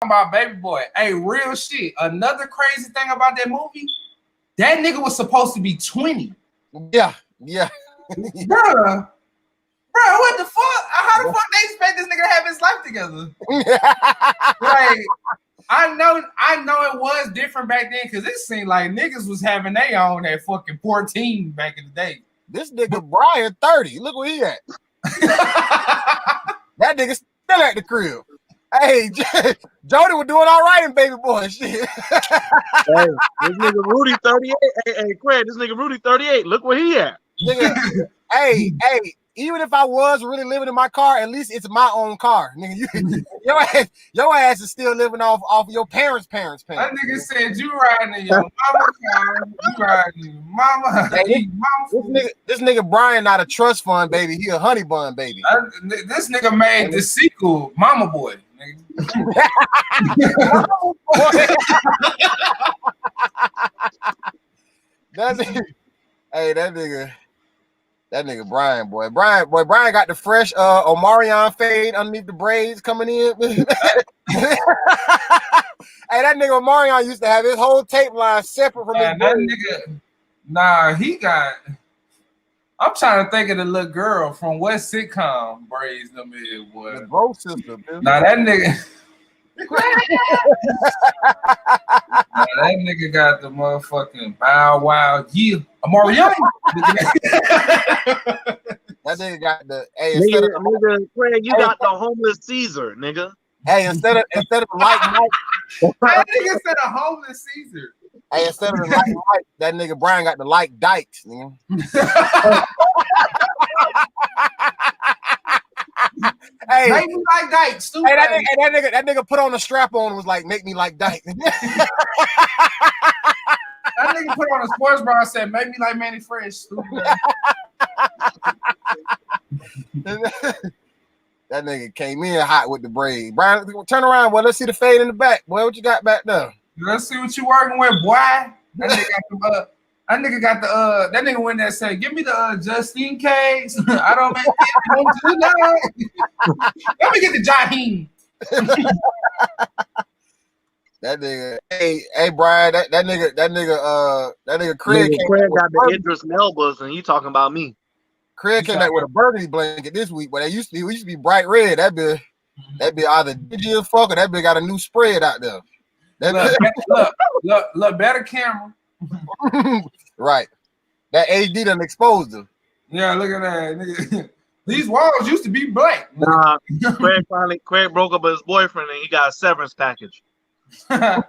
about Baby Boy. Hey, real shit. Another crazy thing about that movie, that nigga was supposed to be 20. Yeah. Bruh, what the fuck? How the fuck they expect this nigga to have his life together? Like, I know it was different back then because it seemed like niggas was having their own at fucking 14 back in the day. This nigga Brian 30. Look where he at. That nigga still at the crib. Hey, Jody was doing all right in Baby Boy shit. Hey, this nigga Rudy 38. Hey, Craig, this nigga Rudy 38. Look where he at. Nigga, hey, even if I was really living in my car, at least it's my own car. Nigga, your ass is still living off your parents' That pay. nigga said you riding in your mama's car, you riding in your mama. Hey, this nigga Brian not a trust fund baby, he a honey bun baby. This nigga made the sequel, Mama Boy. That nigga Brian, Brian got the fresh Omarion fade underneath the braids coming in. Hey, that nigga Omarion used to have his whole tape line separate from his braids. Nigga, nah, he got. I'm trying to think of the little girl from what sitcom braids them is, boy. The Bro Sister. Nah, that nigga. That nigga got the motherfucking Bow Wow. Yeah, Omarion. That nigga got the. Hey, nigga, Craig, you got the homeless Caesar, nigga. Hey, instead of light Mike, that nigga said a homeless Caesar. Hey, instead of the light Mike, that nigga Brian got the light Dykes, nigga. Hey, make me like Dyke, stupid. Hey, that nigga put on a strap on and was like, make me like Dyke. That nigga put on a sports bra and said, make me like Manny Fresh, stupid. That nigga came in hot with the braid. Brian, turn around, boy. Let's see the fade in the back. Boy, what you got back there? Let's see what you working with, boy. That nigga got the that nigga went there and said, give me the just in case. I don't make it tonight. Let me get the Jaheim. That nigga, hey Brian, that nigga Craig got the Idris Melbas and you talking about me. Craig came back with a burgundy blanket this week, but it used to be bright red. That be either digi or fuck or that be got a new spread out there. Look, better camera. Right. That HD done exposed them. Yeah, look at that. Nigga. These walls used to be black. Nah, Craig broke up with his boyfriend and he got a severance package. Hey,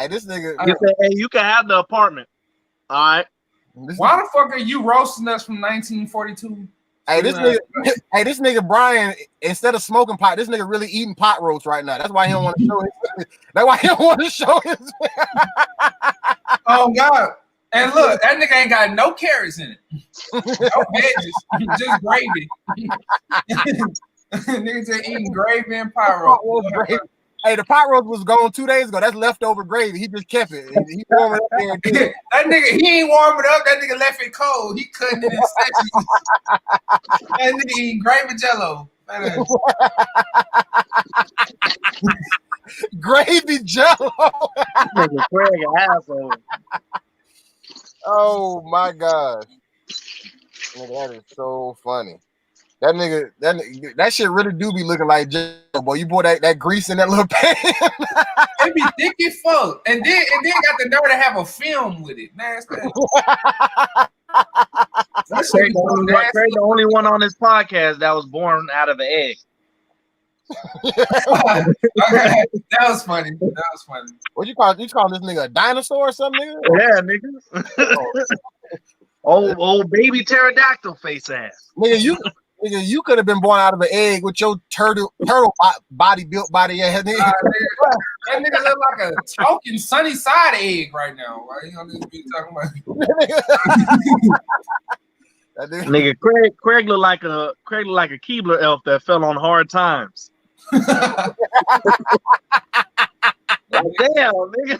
this nigga. He said, hey, you can have the apartment. All right. Why the fuck are you roasting us from 1942? Hey, this nigga Brian, instead of smoking pot, this nigga really eating pot roast right now. That's why he don't want to show his. That's why he don't want to show his. Oh God! And look, that nigga ain't got no carrots in it, no veggies, just gravy. Nigga just eating gravy and pot roast. Hey, the pot roast was gone 2 days ago. That's leftover gravy. He just kept it. He warmed it up there. That nigga, he ain't warm it up. That nigga left it cold. He cutting it in sections. That nigga eating gravy jello. Gravy jello. Nigga Craig an asshole. Oh my gosh. Nigga, that is so funny. That shit really do be looking like jello, boy. You pour that grease in that little pan. It be thick as fuck. And then got the nerve to have a film with it. Nasty. Craig the only one on this podcast that was born out of an egg. That was funny. What you call this nigga a dinosaur or something, nigga? Yeah, nigga. old baby pterodactyl face ass. Nigga, you could have been born out of an egg with your turtle body built by the ass. Nigga. That nigga look like a talking sunny side egg right now. Why you gonna be talking about? Nigga, Craig look like a Keebler elf that fell on hard times. Damn, nigga.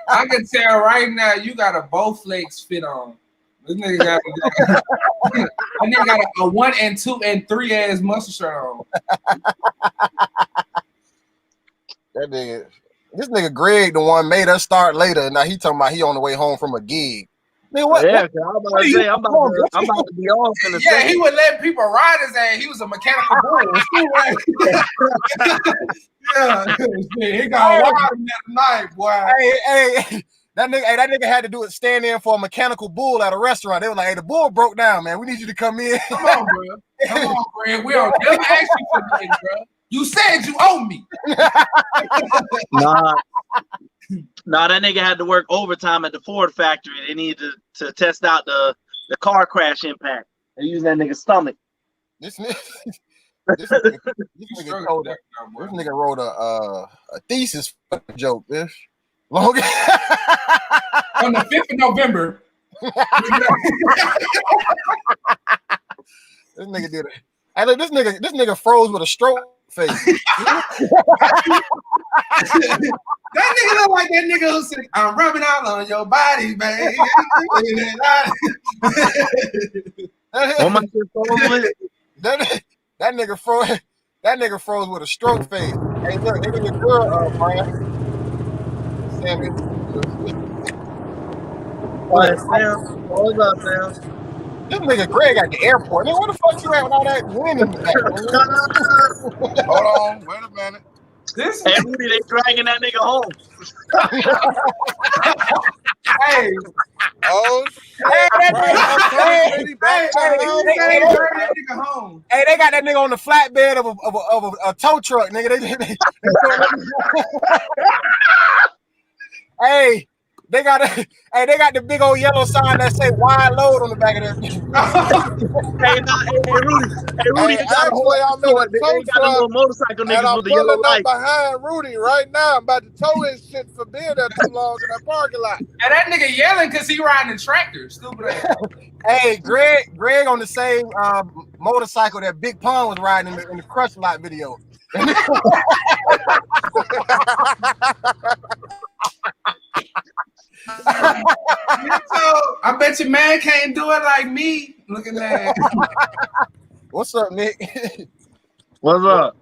I can tell right now you got a Bowflex fit on. This nigga got that nigga got a 1 and 2 and 3 ass muscle shirt on. This nigga Greg, the one made us start later. Now he talking about he on the way home from a gig. Nigga, what? Yeah, I'm about to say I'm about to be off in a second. He would let people ride his ass. He was a mechanical bull. Yeah, he got wild in that night, boy. Hey, that nigga had to do it stand in for a mechanical bull at a restaurant. They were like, "Hey, the bull broke down, man. We need you to come in." Come on, bro. We don't never ask you for this, bro. You said you owe me. Nah, that nigga had to work overtime at the Ford factory. They needed to test out the car crash impact. They used that nigga's stomach. This nigga wrote a thesis joke, bitch. On the 5th of November. This nigga did it. Hey, look, this nigga froze with a stroke face. That nigga look like that nigga who said, "I'm rubbing all on your body, baby." That nigga froze with a stroke face. Hey, look, nigga, your girl, Brian. Sammy. What's up, Sam? This nigga Greg at the airport. Man, where the fuck you at with all that wind in the back? Hold on, wait a minute. Hey, Rudy, they dragging that nigga home. Hey. Oh, Hey, they got that nigga on the flatbed of a tow truck, nigga. Hey, they got the big old yellow sign that say "wide load" on the back of that. Hey, Rudy, they got a little motorcycle niggas with the yellow light. Behind Rudy right now. I'm about to tow his shit for being there too long in that parking lot. And that nigga yelling because he riding the tractor. Stupid ass. Hey, Greg on the same motorcycle that Big Pun was riding in the Crush Lot video. I bet your man can't do it like me. Look at that. What's up, Nick? What's up?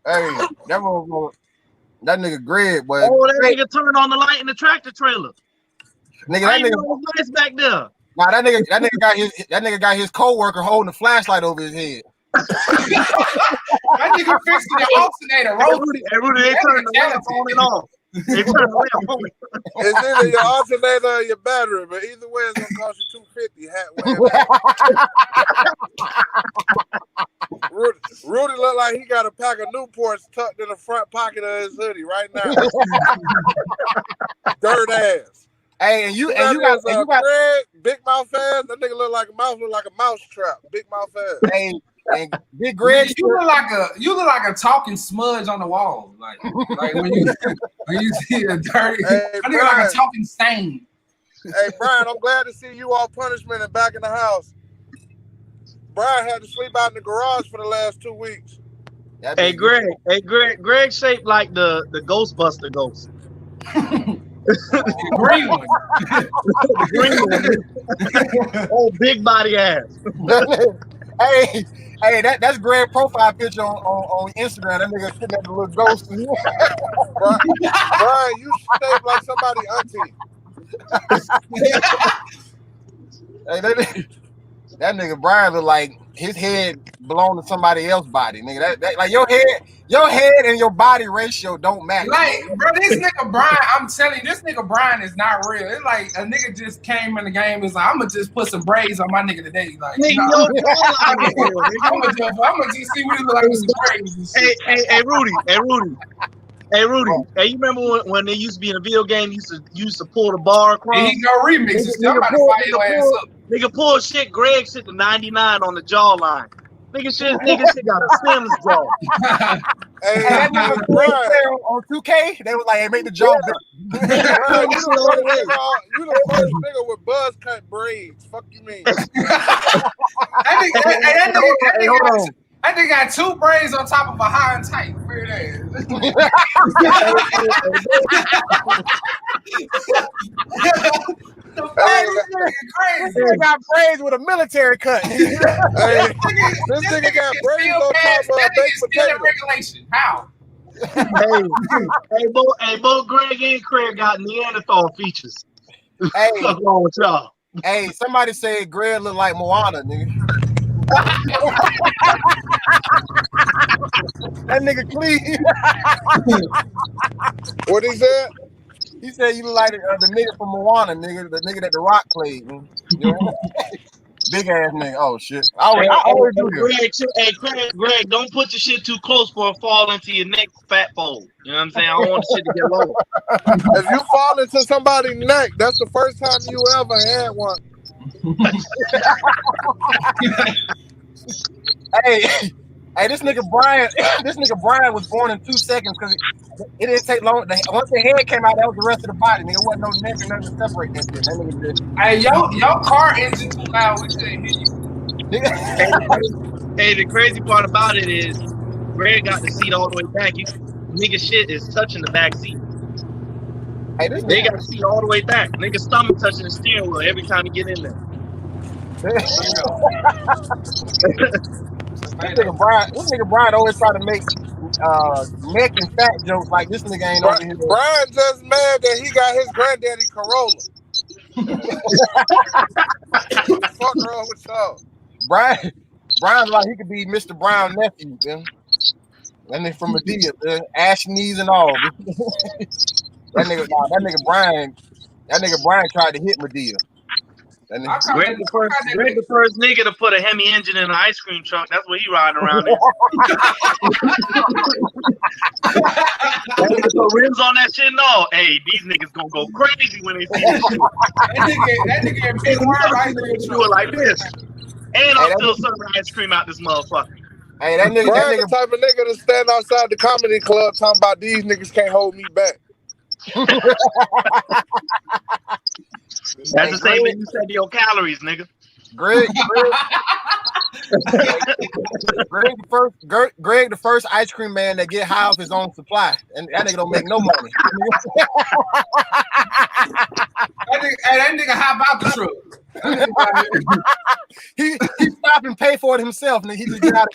Hey, that nigga Greg, boy. Oh, that nigga turned on the light in the tractor trailer. Nigga, that nigga lights back there. Nah, that nigga got his co-worker holding a flashlight over his head. That nigga fixing the alternator. Rudy, they turned the lamp on and off. They turned the lamp on. It's either your alternator or your battery, but either way, it's gonna cost you $250. Rudy look like he got a pack of Newports tucked in the front pocket of his hoodie right now. Dirt ass. Hey, and you got Greg, big mouth ass. That nigga look like a mouse trap. Big mouth ass. Hey, and Big Greg, you look like a talking smudge on the wall. Like when you see a dirty, I think like a talking stain. Hey Brian, I'm glad to see you off punishment and back in the house. Brian had to sleep out in the garage for the last 2 weeks. Hey Greg shaped like the Ghostbuster ghost. The green one. The green one. Oh, big body ass. Hey, that's Greg's profile picture on Instagram. That nigga sitting at the little ghost. Brian, you shaped like somebody auntie. Hey, that nigga Brian look like his head belonged to somebody else's body, nigga. That like your head and your body ratio don't match. Like, bro, this nigga Brian, I'm telling you, this nigga Brian is not real. It's like a nigga just came in the game. It's like, I'm gonna just put some braids on my nigga today. Like, I'm gonna just see what he look like with some braids. Hey, Rudy. Hey, you remember when they used to be in a video game? Used to pull the bar across. And he go remixes. I'm about to fire your ass up. Nigga pull shit. Greg shit to 99 on the jawline. Nigga shit got a Sims jaw. Hey, that nigga on 2K, they was like, "Hey, make the jaw big." You the first nigga with buzz cut braids. Fuck you mean? That nigga got 2 braids on top of a high and tight. Weird ass. The fuck? Hey, This nigga This crazy. nigga got braids with a military cut. Hey, this nigga got braids on top of a baked potato. Regulation. How? Hey, both Greg and Craig got Neanderthal features. Hey, What's wrong with y'all? hey, somebody said Greg look like Moana, nigga. That nigga clean. What he said? He said you look like the nigga from Moana, nigga. The nigga that The Rock played. You know? Big ass nigga. Oh shit. I always do this. Greg, don't put your shit too close for it fall into your next fat fold. You know what I'm saying? I don't want the shit to get low. If you fall into somebody's neck, that's the first time you ever had one. Hey, this nigga Brian was born in 2 seconds because it didn't take long. Once the head came out, that was the rest of the body. Nigga, wasn't no neck or nothing to separate that shit. That nigga did. Hey, your car engine too loud. We couldn't hear you. Hey, the crazy part about it is Greg got the seat all the way back. Nigga shit is touching the back seat. Hey, this They nigga, got the seat all the way back. Nigga stomach touching the steering wheel every time you get in there. This nigga Brian always try to make neck and fat jokes like this nigga ain't over here. Brian just mad that he got his granddaddy Corolla. Fuck wrong with y'all? Brian's like he could be Mr. Brown nephew, man. That nigga from Medea, man. Ash knees and all. That nigga Brian tried to hit Medea. Greg the first nigga to put a Hemi engine in an ice cream truck. That's what he riding around in. Put rims on that shit. No, hey, these niggas gonna go crazy when they see this shit. That nigga in big word Do it like this. And I'm still serving ice cream out this motherfucker. Hey, that nigga, Brian the type of nigga to stand outside the comedy club talking about these niggas can't hold me back. That's the same thing you said to your calories, nigga. Greg the first ice cream man that get high off his own supply, and that nigga don't make no money. that nigga hop out the truck. he stop and pay for it himself, nigga. He just get out of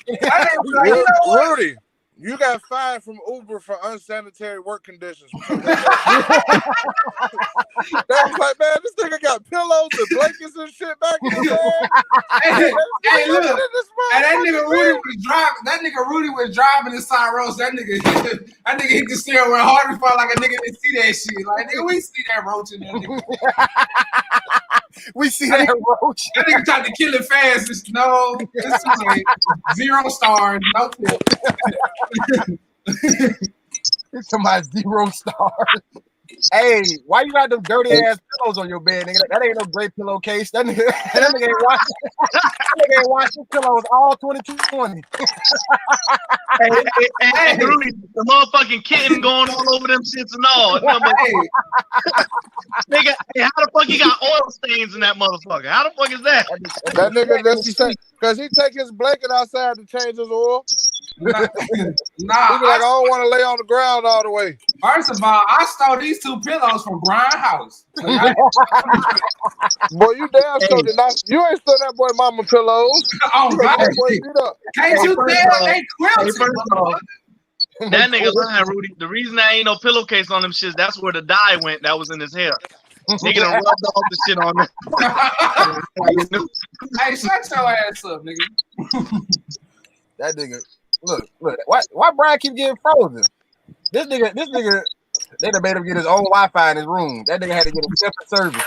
Rudy, you got fined from Uber for unsanitary work conditions. They was like, man, this nigga got pillows and blankets and shit back in his head. Hey, look, and that nigga Rudy was driving the side road. So that nigga hit the steering wheel hard and felt like a nigga didn't see that shit. Like, nigga, we see that roach in there, nigga. We see that roach. That nigga tried to kill it fast. No, it's like 0 stars, no It's my 0 stars. Hey, why you got them dirty ass pillows on your bed, nigga? That ain't no great pillowcase. That nigga ain't washed his pillows all 2020. Hey, Rudy, the motherfucking kitten going all over them shits and all. Nigga, hey, how the fuck you got oil stains in that motherfucker? How the fuck is that? That nigga, because he take his blanket outside to change his oil. Nah, he be like, I don't want to lay on the ground all the way. First of all, I stole these 2 pillows from Brian's house. Boy, you damn sure did not. You ain't stole that boy mama pillows. Oh, God. Can't you tell they quilted? That nigga lying, Rudy. The reason there ain't no pillowcase on them shits, that's where the dye went that was in his hair. Nigga done rubbed off the shit on there. Hey, shut your ass up, nigga. That nigga, look. Why Brian keep getting frozen? This nigga, they done made him get his own Wi-Fi in his room. That nigga had to get a separate service.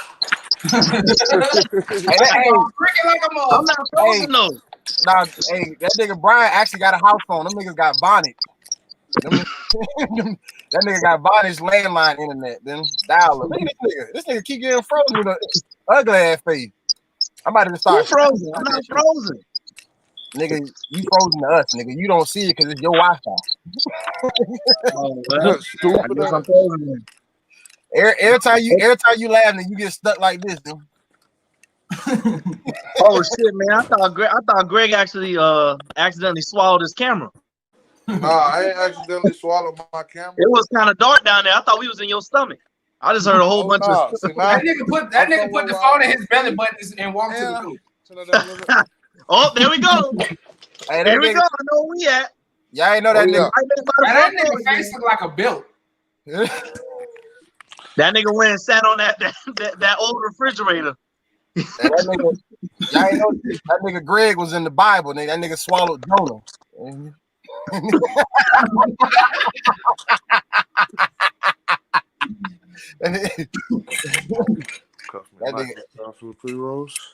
I'm not frozen though. Nah, hey, that nigga Brian actually got a house phone. Them niggas got Vonage. That nigga got Vonage landline internet. Then dial up. Look at this nigga keep getting frozen with an ugly ass face. I'm about to start. Who's frozen? I'm not frozen. Nigga, you frozen to us, nigga. You don't see it because it's your Wi-Fi. Oh, well, stupid. I guess I'm frozen. Every time you laugh, and you get stuck like this, dude. Oh shit, man! I thought Greg actually accidentally swallowed his camera. Nah, I ain't accidentally swallowed my camera. It was kind of dark down there. I thought we was in your stomach. I just heard a whole bunch of. That nigga put the phone in his belly button and walked to the door. Oh, there we go. Hey, There we go. I know where we at. Y'all ain't know that nigga. And that nigga face look like a belt. That nigga went and sat on that old refrigerator. Y'all ain't know that nigga Greg was in the Bible. Nigga. That nigga swallowed Jonah.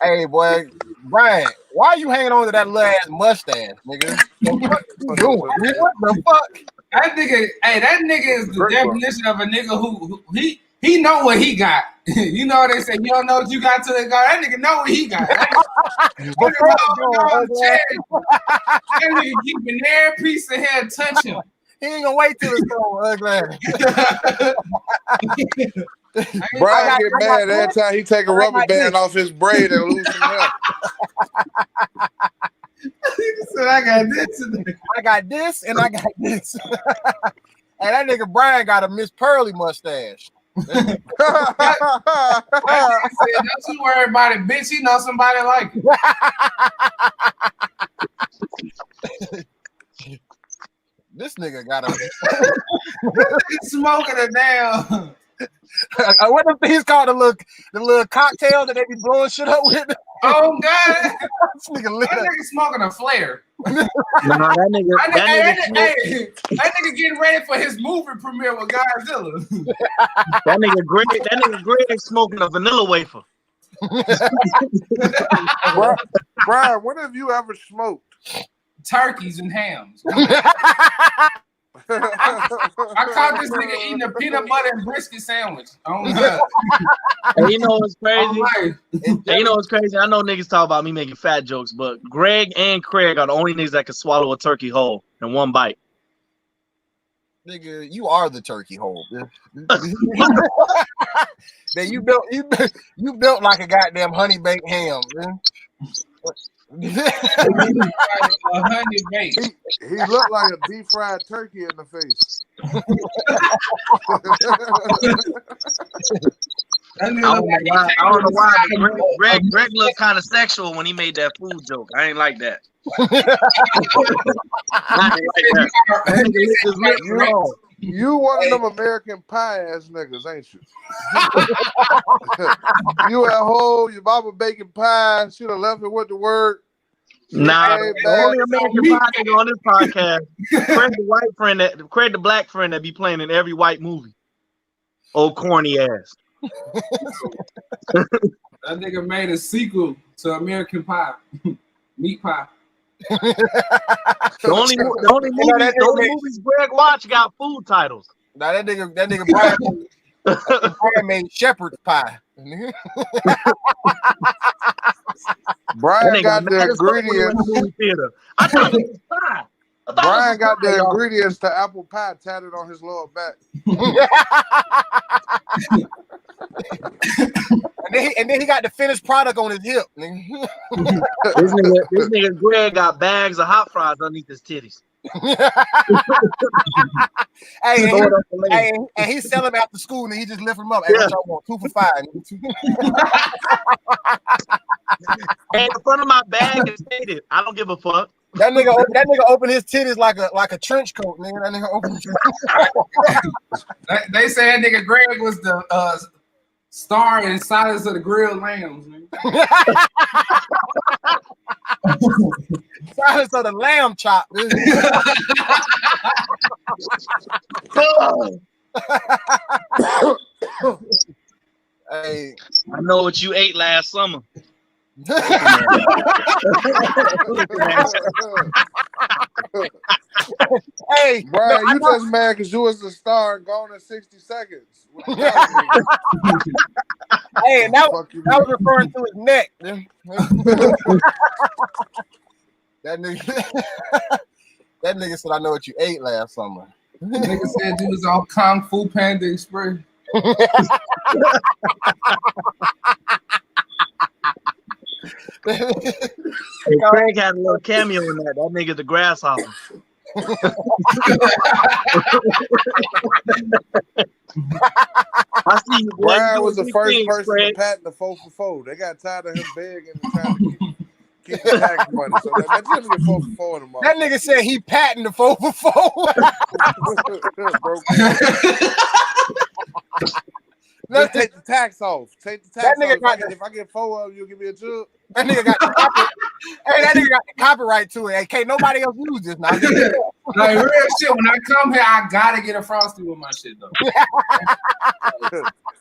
Hey boy, Brian, why are you hanging on to that little ass mustache, nigga? What the fuck? That nigga is the definition of a nigga who he know what he got. You know what they say, you don't know what you got till it go. That nigga know what he got. That nigga keeping every piece of hair touch him. He ain't gonna wait till it's so ugly. Brian get mad every time he take a rubber band off his braid and lose some hair. He said, I got this. I got this and I got this. And that nigga Brian got a Miss Pearly mustache. I said, don't you worry about it, bitch. You know somebody like it. This nigga got a smoking it down. What the things called the little cocktail that they be blowing shit up with? Oh God, this nigga smoking a flare. That nigga getting ready for his movie premiere with Godzilla. That nigga Greg smoking a vanilla wafer. Brian, when have you ever smoked? Turkeys and hams. I caught this nigga eating a peanut butter and brisket sandwich. Oh my God. And you know what's crazy? You know what's crazy? I know niggas talk about me making fat jokes, but Greg and Craig are the only niggas that can swallow a turkey whole in one bite. Nigga, you are the turkey hole. That you built like a goddamn honey baked ham, man. He looked like a deep fried turkey in the face. I don't know why. Greg looked kind of sexual when he made that food joke. I ain't like that. You one of them American Pie ass niggas, ain't you? You at home, your mama baking pie, should have left it with the work. Nah, the only American Pie nigga on this podcast, Craig the black friend that be playing in every white movie. Old corny ass. That nigga made a sequel to American Pie, Meat Pie. The only movies Greg watch got food titles. Now that nigga Brian made shepherd's pie. Brian got the ingredients. I thought it was pie. Brian got the ingredients to apple pie tatted on his lower back. and then he got the finished product on his hip. This nigga Greg got bags of hot fries underneath his titties. and he sell them after school and he just lift them up. Hey, what y'all want? 2 for $5. And the front of my bag is faded. I don't give a fuck. That nigga opened his titties like a trench coat, nigga. That nigga opened. They say that nigga Greg was the star in Silence of the Grilled Lambs. Silence of the lamb chop. Hey, I know what you ate last summer. Hey, Brian, you just mad because you was the star and gone in 60 seconds. Hey, and that was referring to his neck. That nigga said, I know what you ate last summer. Nigga said you was on Kung Fu Panda Express. Hey, Craig had a little cameo in that. That nigga the grasshopper. I see you, boy. Brian was the Big first things, person Craig. to patent the 4-for-4. They got tired of him begging and trying to keep the tax money. So man, just let me get 4-for-4 in the That nigga said he patented the 4-for-4. Just take the tax off. Take the tax That nigga off. got If I get 4 of them, you'll give me a jug. That nigga got the copyright. Hey, that nigga got the copyright to it. Hey, can't nobody else use this now. Like real shit. When I come here, I gotta get a frosty with my shit though.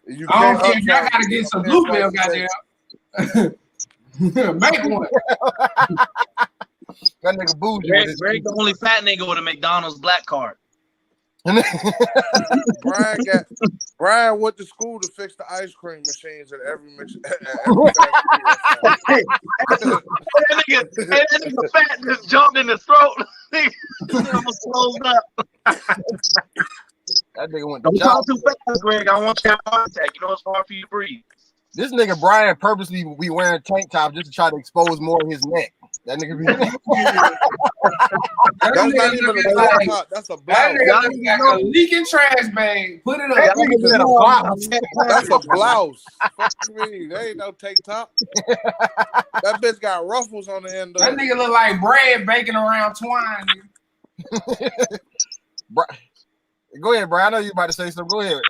You I don't can't care if y'all upcharge gotta me. get some Okay, bluebell, twice a day. goddamn. Make one. That nigga bougie with his Greg the only fat nigga with a McDonald's black card. Brian went to school to fix the ice cream machines at every fast food restaurant. That nigga fat just jumped in his throat. Nigga almost closed up. That nigga went to Don't job. talk too fast, Greg. I want you to have a heart attack. You know it's hard for you to breathe. This nigga Brian purposely be wearing tank tops just to try to expose more of his neck. That nigga be That's not even a tank top. That's a That blouse. nigga look like a leaking trash bag. Put it That up. nigga said a box. That's a blouse. Fuck you mean? That ain't no tank top. That bitch got ruffles on the end of That it. nigga look like bread baking around twine. Nigga. Go ahead, Brian. I know you about to say something. Go ahead.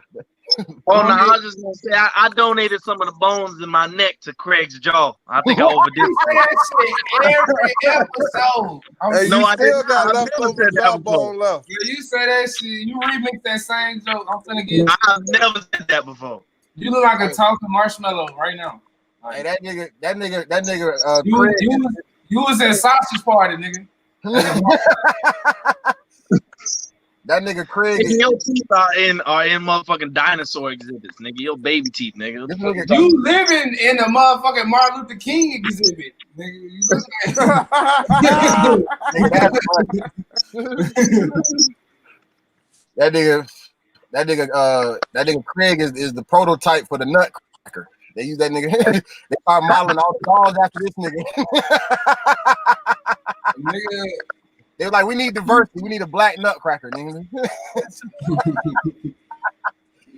Oh no, I was just gonna say I donated some of the bones in my neck to Craig's jaw. I think I overdid You say it. that shit every episode. Hey, No, you I still didn't. got I leftover never said that before. jawbone left. Yeah, you say that shit. You remix that same joke. I'm finna get. I've never said that before. You look like a talking marshmallow right now. Hey, that nigga. You was in sausage party, nigga. That nigga Craig. Nigga, your teeth are in motherfucking dinosaur exhibits, nigga. Your baby teeth, nigga. This nigga, You living in a motherfucking Martin Luther King exhibit, nigga. You look that nigga Craig is the prototype for the nutcracker. They use that nigga. They start modeling all the dolls after this nigga. nigga. They were like, we need diversity. We need a black nutcracker, nigga.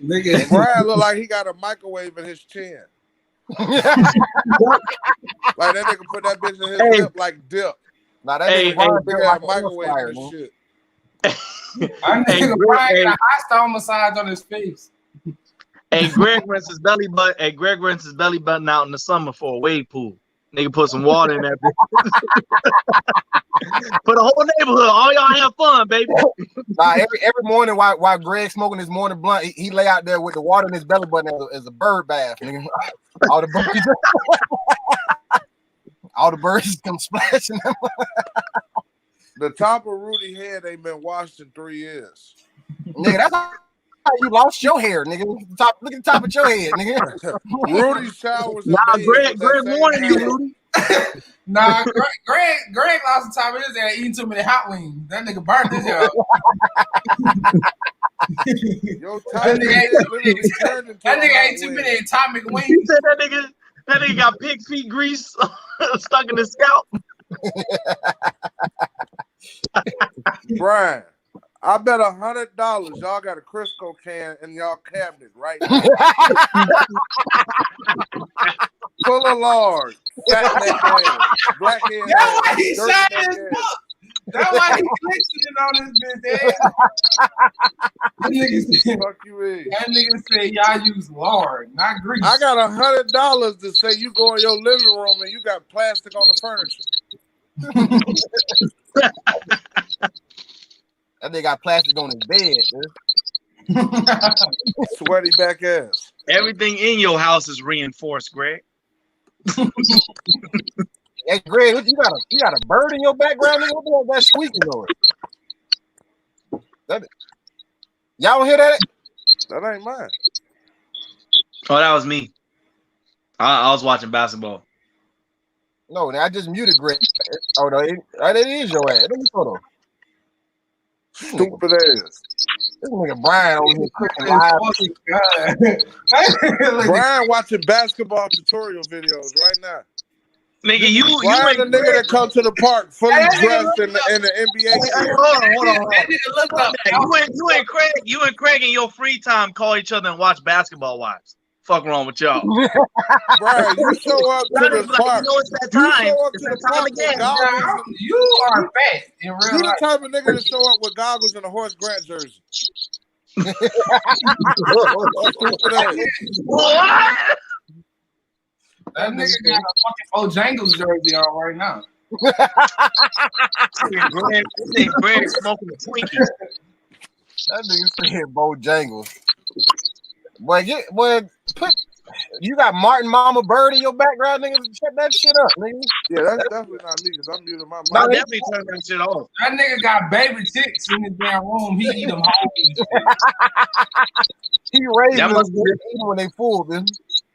Nigga. Brian look like he got a microwave in his chin. Like that nigga put that bitch in his lip like dip. Now that Hey, nigga Brian Big built ass like a microwave fire, in his man. shit. I Hey, nigga Greg, Brian hey. got a hot stone massage on his face. Hey, Greg rents his belly button. Hey, Greg rents his belly button out in the summer for a wave pool. Nigga put some water in that bitch. For the whole neighborhood, all y'all have fun, baby. Nah, every morning while Greg smoking his morning blunt, he lay out there with the water in his belly button as a bird bath. Nigga. All the birds, all the birds come splashing. The top of Rudy's head ain't been washed in 3 years. Nigga, that's how you lost your hair, nigga. Look at the top of your head, nigga. Rudy's showers. Nah, Greg warning you, Rudy. Nah, Greg lost the top of his head eating too many hot wings. That nigga burned his hair. Your top of your head literally turned into That a nigga hot ate too wing. many atomic He wings. said that nigga got pig feet grease stuck in his scalp. Brian, I bet $100 y'all got a Crisco can in y'all cabinet right now. Full of lard, fat neck ass, black hair. That's why he dirty shot neck his ass. book. That's why he glitching it on his bitch head. That Fuck you, mean? nigga said y'all use lard, not grease. I got $100 to say you go in your living room and you got plastic on the furniture. That nigga got plastic on his bed, dude. Sweaty back ass. Everything in your house is reinforced, Greg. Hey, Greg, you got a bird in your background, nigga? What that squeaking noise? Y'all don't hear that? That ain't mine. Oh, that was me. I was watching basketball. No, I just muted Greg. Oh no, that is your ass. Let me hold on. Stupid ass. This nigga Brian over here cooking live. Brian watching basketball tutorial videos right now. Nigga, you Brian, the ain't nigga that come to the park fully Hey, that nigga dressed in the NBA. Hey, hold on. That nigga look up. You and Craig in your free time call each other and watch Basketball Wives. Fuck wrong with y'all. Brian, you show up to the park. You know it's that You time. show up It's to that the time park again. with goggles. You are fat in You real the life. type of nigga to show up with goggles and a Horace Grant jersey. Stupid ass. What? That nigga got a fucking Bojangles jersey on right now. Greg smoking a Twinkie. That nigga said Bojangles. Boy, you got Martin Mama Bird in your background, nigga. Shut that shit up, nigga. Yeah, that's definitely not me because I'm muting my I mic. definitely turn that shit off. That nigga got baby chicks in his damn room. He eat them whole. He raised That them must be when they full, man.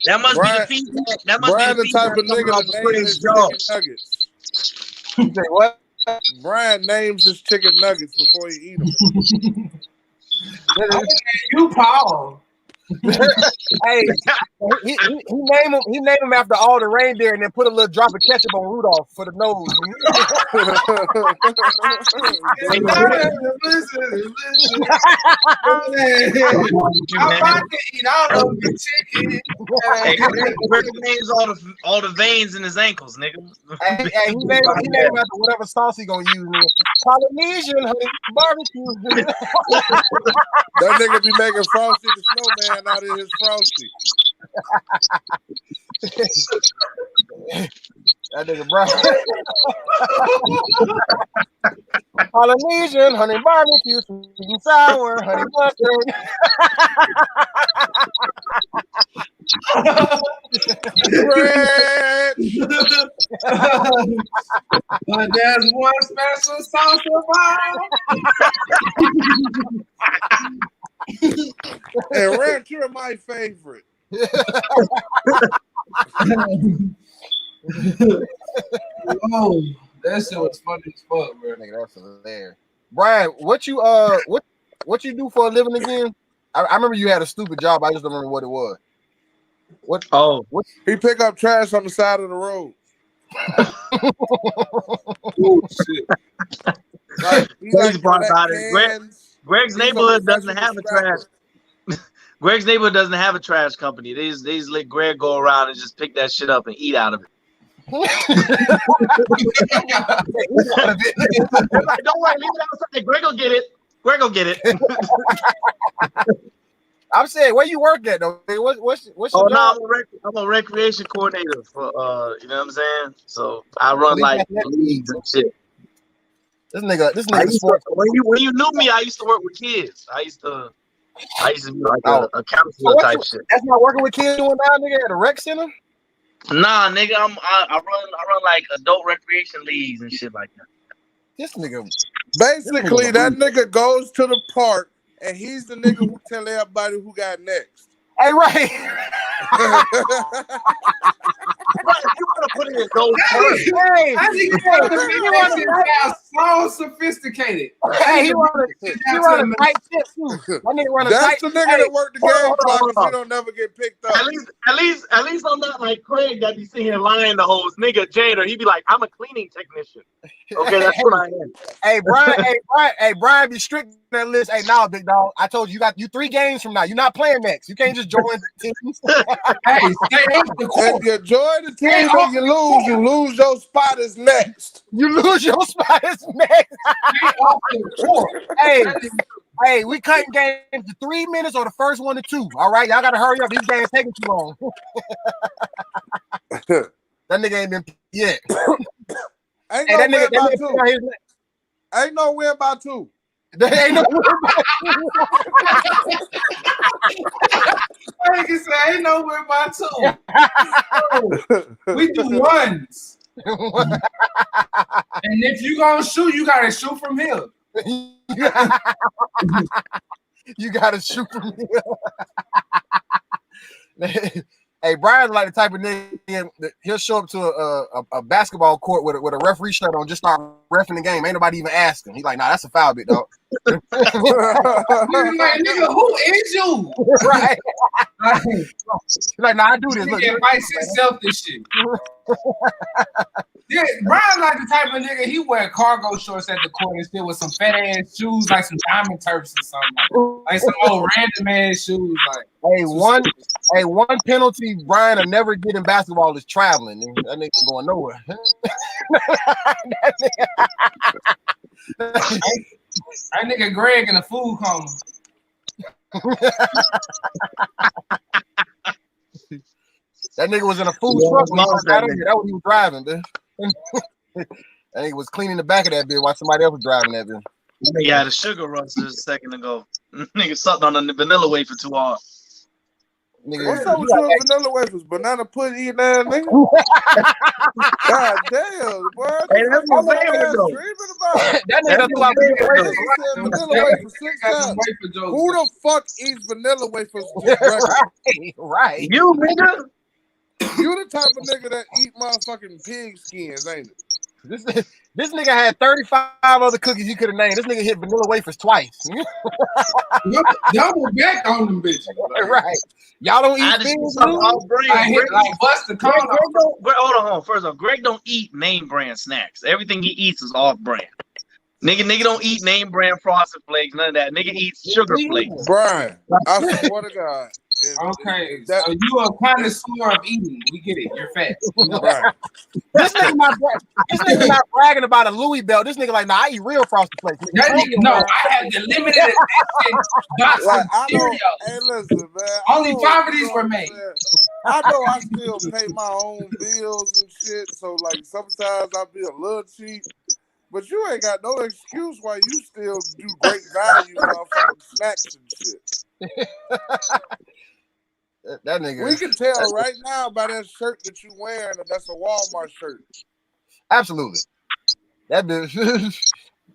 That must Brian- be the feedback. That must Brian, be the type of nigga off that the names his Craig's chicken jaw. nuggets. You say what? Brian names his chicken nuggets before he eat them. You Paul. Hey, he named him after all the reindeer and then put a little drop of ketchup on Rudolph for the nose. I'm about to eat all of the chicken. Hey, Greg names all the veins in his ankles, nigga. Hey, he named him after whatever sauce he gonna use. Man. Polynesian honey barbecue. That nigga be making Frosty the Snowman out of his Frosty. That nigga, bro. Polynesian honey barbecue, sweet and sour, honey mustard. Bread. But there's one special sauce And ranch, you're my favorite. Oh, that shit was funny as fuck, bro. Nigga, that's hilarious. Brian, what you do for a living again? I remember you had a stupid job. I just don't remember what it was. What? Oh, He pick up trash on the side of the road. Oh, shit. He Please, brought collect about it. cans. Greg's He's a neighborhood doesn't professional have a trash. scrapper. Greg's neighborhood doesn't have a trash company. They just let Greg go around and just pick that shit up and eat out of it. They're like, don't worry, leave it outside. Greg will get it. Greg will get it. I'm saying, where you work at though? What's your Oh job? no, I'm a recreation coordinator for you know what I'm saying? So I run like leagues and shit. This nigga sports. When you knew me, I used to work with kids. I used to be like a counselor So type shit. That's not working with kids doing now, nigga, at a rec center. Nah, nigga, I run like adult recreation leagues and shit like that. This nigga. Basically, that nigga goes to the park and he's the nigga who tell everybody who got next. Hey, right. If you want to put it in those terms, Hey, I think that so sophisticated. hey, he run a tight ship too. That nigga run a tight. That's the nigga that worked the game hold on, clock hold so on. he don't never get picked up. at least I'm not like Craig that be sitting here lying to hoes. Nigga Jada, he be like, I'm a cleaning technician. Okay, that's what I am. Hey, Brian, be strict on that list. Hey, now, big dog, I told you, you got 3 games from now. You're not playing next. You can't just join the teams. Hey, stay off the If court. you join the team and you lose your spot is next. You lose your spot is next. Stay off the court. Hey, we cutting games to 3 minutes or the first 1 to 2. All right, y'all gotta hurry up. These games taking too long. That nigga ain't been yet. Ain't Hey, no win by nigga two. Ain't no win by two. There ain't no Nigga say ain't nowhere by 2. We do ones. And if you gonna shoot, you gotta shoot from here. You gotta shoot from here. Hey, Brian's like the type of nigga that he'll show up to a basketball court with a referee shirt on, just start ref in the game. Ain't nobody even asking. He's like, nah, that's a foul, big dog. Nigga, like, nigga, who is you? Right. Like, He's like, nah, I do this. Look, nigga advice himself this shit. Yeah, Brian like the type of nigga, he wear cargo shorts at the court and still with some fat ass shoes, like some diamond turfs or something. Like some old random ass shoes. Like, one penalty Brian will never get in basketball is traveling. That nigga ain't going nowhere. that nigga Greg in a food coma. That nigga was in a food truck when he was out of here. That was what he was driving, man. That nigga was cleaning the back of that bitch while somebody else was driving that bitch. Nigga had a sugar rush just a second ago. Nigga sucked on the vanilla wafer too hard. Nigga, What's up with you and vanilla wafers? Banana pudding eating ass nigga? God damn, boy. Hey, that's my favorite though. Dreaming about. that nigga threw out Nigga said vanilla wafers 6 times. Who the fuck eats vanilla wafers for breakfast? Right. You nigga. You the type of nigga that eat motherfucking pig skins, ain't it? This nigga had 35 other cookies you could have named. This nigga hit vanilla wafers twice. Double back on them bitches. Right. Y'all don't I eat just things. something off brand. I hit like bust the cone. Hold on. First off, Greg don't eat name brand snacks. Everything he eats is off brand. Nigga don't eat name brand Frosted Flakes. None of that. Nigga eats sugar flakes. Brian, I swear to God. Okay, so you a connoisseur of eating. We get it. You're fat. Right. This nigga not bragging about a Louis belt. This nigga like, nah, I eat real Frosted Flakes. That nigga, no, I had the limited edition box Like, of I know, cereal. hey, listen, man. Only 5 of these were made. I know I still pay my own bills and shit, so like sometimes I be a little cheap, but you ain't got no excuse why you still do great value motherfucking snacks and shit. That nigga. We can tell right now by that shirt that you wearing that that's a Walmart shirt. Absolutely. That bitch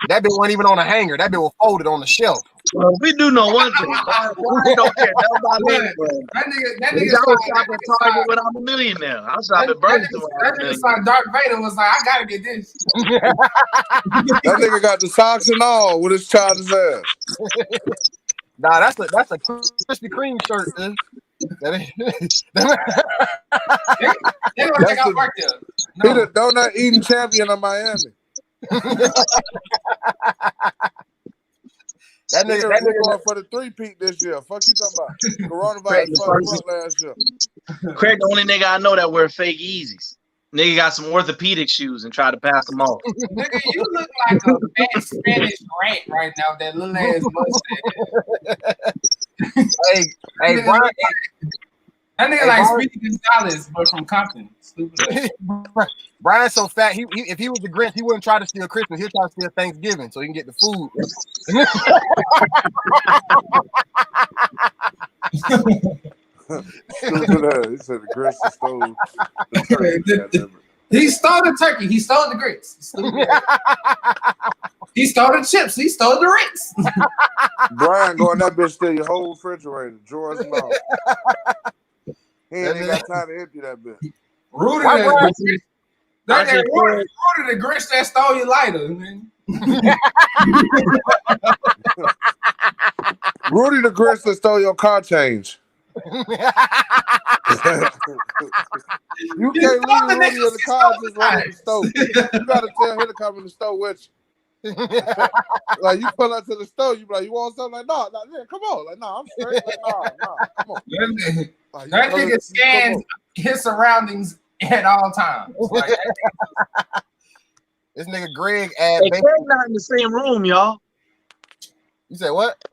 wasn't even on a hanger. That bitch was folded on the shelf. Well, we do know one thing. I don't care. That's about me, bro. That Nigga, I was shopping Target when I'm a millionaire. I was shopping Burlington. That nigga saw Darth Vader was like, I gotta get this. That nigga got the socks and all with his childish ass. Nah, that's a Krispy Kreme shirt, man. That ain't. They gonna take out work there. He the donut eating champion of Miami. That nigga going for the 3-peat this year. Fuck you talking about? Coronavirus fucked last year. Craig, the only nigga I know that wear fake Yeezys. Nigga got some orthopedic shoes and try to pass them off. Nigga, you look like a fat Spanish rat right now. That little ass mustache. Hey, Brian. That nigga like Speedy Gonzalez, but from Compton. Stupid. Brian's so fat. He if he was the Grinch, he wouldn't try to steal Christmas. He'll try to steal Thanksgiving so he can get the food. He said the Grinch stole the turkey. He stole the turkey. He stole the grits. He stole the chips. He stole the Ritz. Brian going that bitch steal your whole refrigerator, drawers and all. He ain't got time to empty that bitch. Rudy the Grinch that stole your lighter, man. Rudy the Grinch that stole your car change. You can't leave Rudy in the car just running in the store. You gotta tell him to come in the store with you. Like you pull up to the store, you be like, you want something? Like, no, yeah, come on. Like, no, I'm straight. Like, no, come on. That nigga scans his surroundings at all times. Like, this nigga Greg Craig not in the same room, y'all. You said what?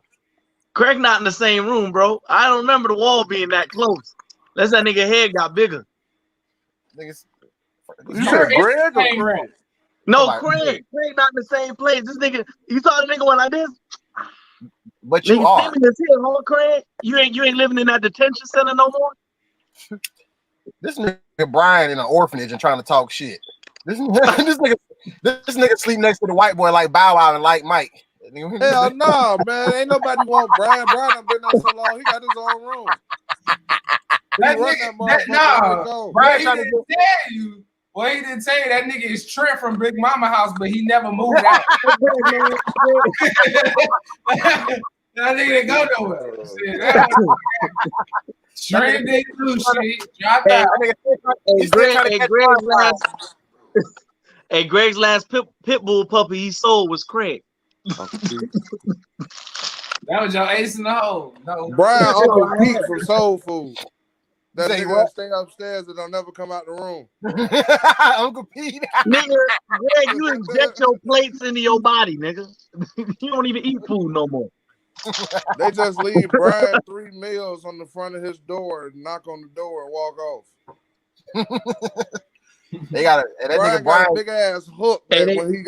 Craig not in the same room, bro. I don't remember the wall being that close. Unless that nigga head got bigger. You said Greg or Craig? No, Craig. Craig not in the same place. This nigga, you saw the nigga went like this? But you nigga are. His head, huh, Craig? You ain't living in that detention center no more? This nigga Brian in an orphanage and trying to talk shit. This nigga sleep next to the white boy like Bow Wow and like Mike. Hell no, man. Ain't nobody want Brian. Brian done been there so long. He got his own room. Brian trying to tell you Well, he didn't tell you that nigga is Trent from Big Mama House, but he never moved out. That nigga didn't go nowhere. Trent didn't do shit. Dropped out. Greg's last pit bull puppy he sold was Craig. That was your ace in the hole. No. Brian Uncle Pete from Soul Food. That nigga that stay upstairs and don't never come out the room. Uncle Pete. Nigga, Greg, you inject your plates into your body, nigga. You don't even eat food no more. They just leave Brian 3 meals on the front of his door and knock on the door and walk off. They got Brian got a big ass hook when he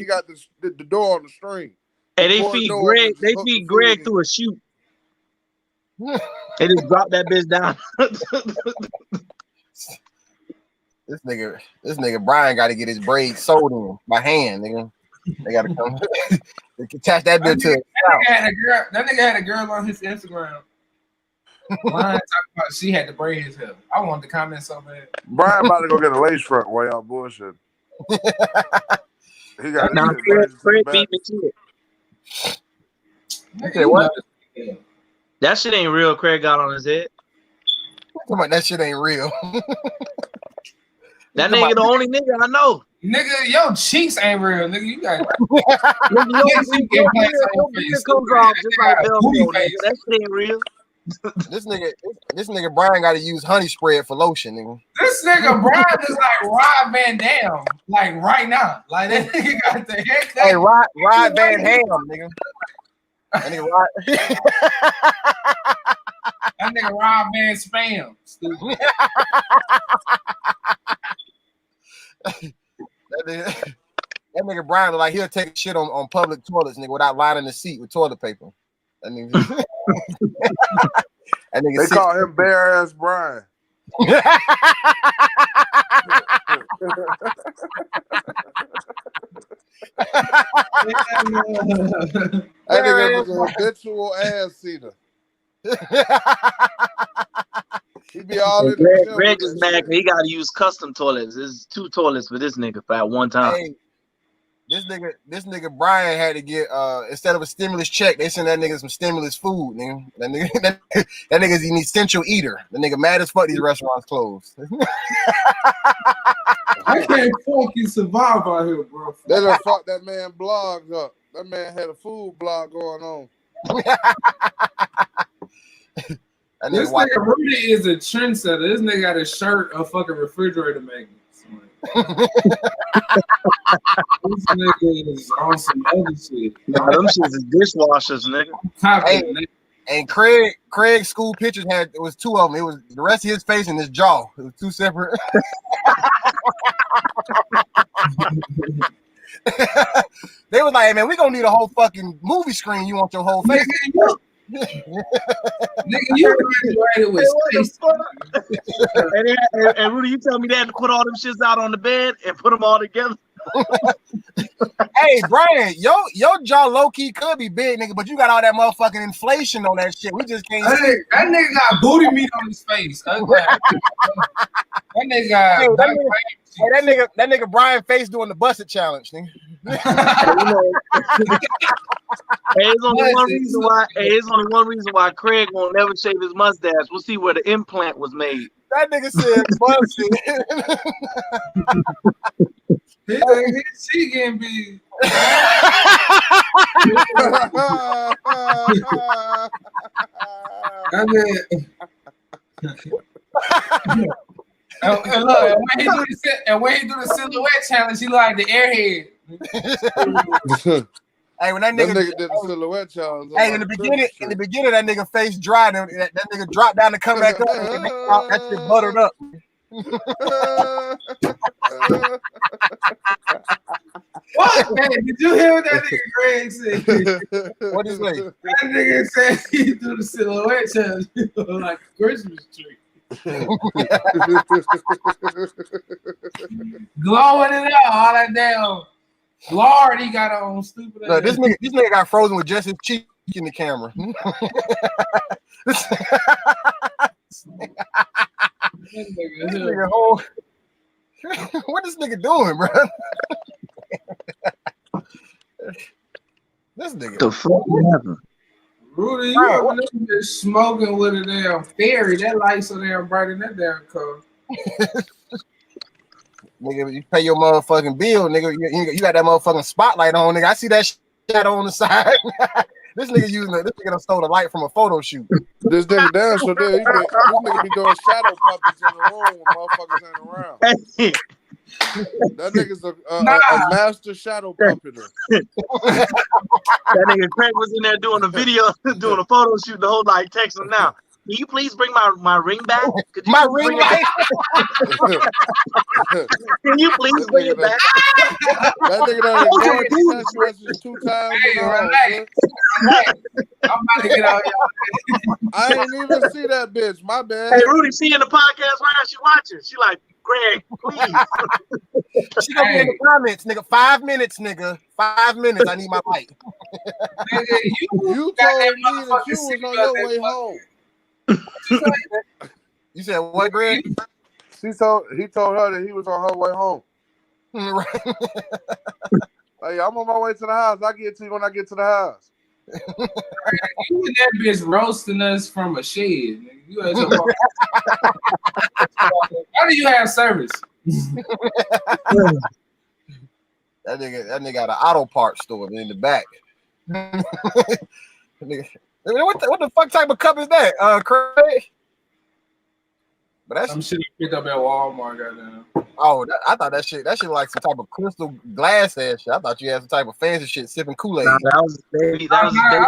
got the door on the string. And they feed Greg through a chute. They just drop that bitch down. This nigga Brian got to get his braids sewed in by hand, nigga. They got to come attach that bitch to it. That nigga had a girl on his Instagram. Talking about she had to braid his hair. I wanted to comment so bad. Brian about to go get a lace front while y'all bullshit. He got Craig beat me to it. Okay, what? That shit ain't real. Craig got on his head. Come on, that shit ain't real. That nigga the only nigga I know. Nigga, your cheeks ain't real, nigga. You got your beard comes off just like Velcro. That shit ain't real. This nigga Brian got to use honey spread for lotion, nigga. This nigga Brian is like Rob Van Dam, like right now. Like that nigga got the haircut. Hey, Rod Van Ham, nigga. That nigga Rod. That nigga Rob Van Spam. Stupid. That nigga Brian look like he'll take shit on public toilets, nigga, without lining the seat with toilet paper. That nigga. They call him bare ass Brian. That nigga was a habitual ass seater. He be all in the Greg is mad. He got to use custom toilets. There's 2 toilets for this nigga for at one time. Hey, this nigga Brian had to get instead of a stimulus check, they sent that nigga some stimulus food, nigga. That nigga's an essential eater. The nigga mad as fuck these restaurants closed. I can't fucking survive out here, bro. They done fucked that man blogs up. That man had a food blog going on. This nigga Rudy is a trendsetter. This nigga got a shirt of fucking refrigerator magnets. This nigga is on some other shit. Nah, them shits is dishwashers, nigga. Hey, and Craig's school pictures it was 2 of them. It was the rest of his face and his jaw. It was 2 separate. They was like, hey, man, we gonna need a whole fucking movie screen. You want your whole face? Nigga, you graduated with space. And Rudy, you tell me they had to put all them shits out on the bed and put them all together. Hey, Brian, your jaw low key could be big, nigga, but you got all that motherfucking inflation on that shit. We just can't. That nigga got booty meat on his face. That nigga got. That nigga Brian face doing the busted challenge, nigga. It's only one reason why Craig won't never shave his mustache. We'll see where the implant was made. That nigga said busted. His cheek getting big. And look, when he do the silhouette challenge, he like the airhead. Hey, when that nigga did the silhouette challenge. Hey, in the beginning, that nigga face dry, and that nigga dropped down to come back up, and that shit buttered up. What? Man, did you hear what that nigga Greg said? What did he say? That nigga said he do the silhouette challenge like a Christmas tree. Glowing it out, all that damn Lord he got on stupid. Look, this nigga got frozen with just his cheek in the camera. This nigga What this nigga doing, bro? This nigga. The fuck happened? Rudy, you over there just smoking with a damn fairy. That light so damn bright in that damn car. Nigga, you pay your motherfucking bill, nigga. You got that motherfucking spotlight on, nigga. I see that shadow on the side. This nigga done stole the light from a photo shoot. This nigga down, so there, this nigga be doing shadow puppets in the room when motherfuckers ain't around. That nigga's a master shadow puppeter. That nigga Craig was in there doing a video, doing a photo shoot. The whole like text him now. Can you please bring my ring back? My ring back? Can you please bring it back? That nigga done ignored the text message 2 times. I'm about to get out here. I ain't even see that bitch. My bad. Hey, Rudy, she in the podcast right now. She watching. She like, Greg, please. She gonna be in the comments, nigga. 5 minutes, nigga. 5 minutes. I need my light. Nigga, You told me that you was on your way home. You said what, Greg? He told her that he was on her way home. Right. Hey, I'm on my way to the house. I'll get to you when I get to the house. You and that bitch roasting us from a shed. Nigga. You as a How do you have service? That nigga got an auto parts store in the back. What the fuck type of cup is that, Craig? But that's some shit I picked up at Walmart. Goddamn. Oh, I thought that shit like some type of crystal glass ass shit. I thought you had some type of fancy shit sipping Kool-Aid. Nah, that was baby. That was baby.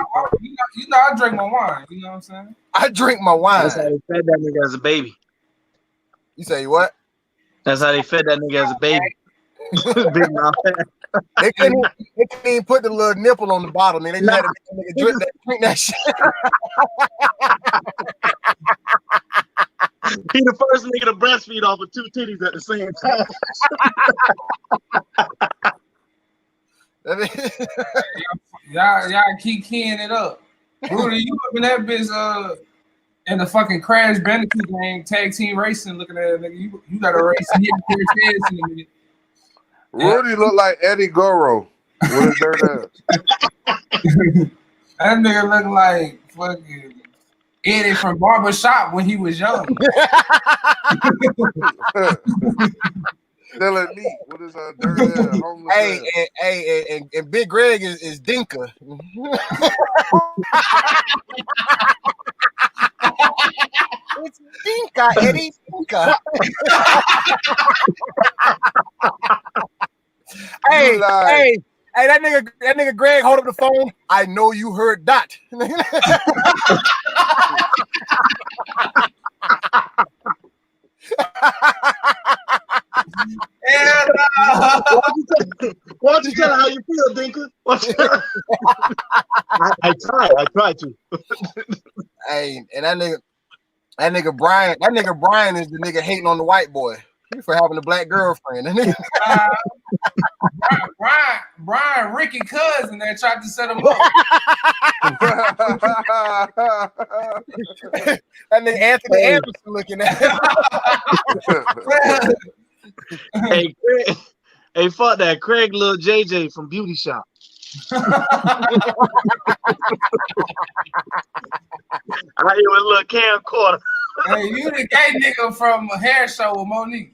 You know, I drink my wine. You know what I'm saying? I drink my wine. That's how they fed that nigga as a baby. You say what? That's how they fed that nigga as a baby. Big mouth. They couldn't even put the little nipple on the bottle, man. They just had to make a nigga drink that shit. He the first nigga to breastfeed off of 2 titties at the same time. y'all keep keying it up. Rudy, you up in that bitch in the fucking Crash Bandicoot game, tag team racing, looking at it, nigga. You got a race and hit the heads in a minute. Rudy look like Eddie Goro with his dirt ass. That nigga look like fucking Eddie from Barbershop when he was young. Still at meat with his dirt ass. Hey, and Big Greg is Dinka. It's Dinka, Eddie Dinka. Hey, that nigga Greg, hold up the phone. I know you heard Dot. Why don't you tell her how you feel, Dinka? I tried to. Hey, and that nigga Brian is the nigga hating on the white boy for having a black girlfriend. Brian, Ricky cousin that tried to set him up. That nigga Anthony Anderson looking at him. Hey, fuck that. Craig Lil JJ from Beauty Shop. I hear with little camcorder. Hey, you the gay nigga from a hair show with Monique.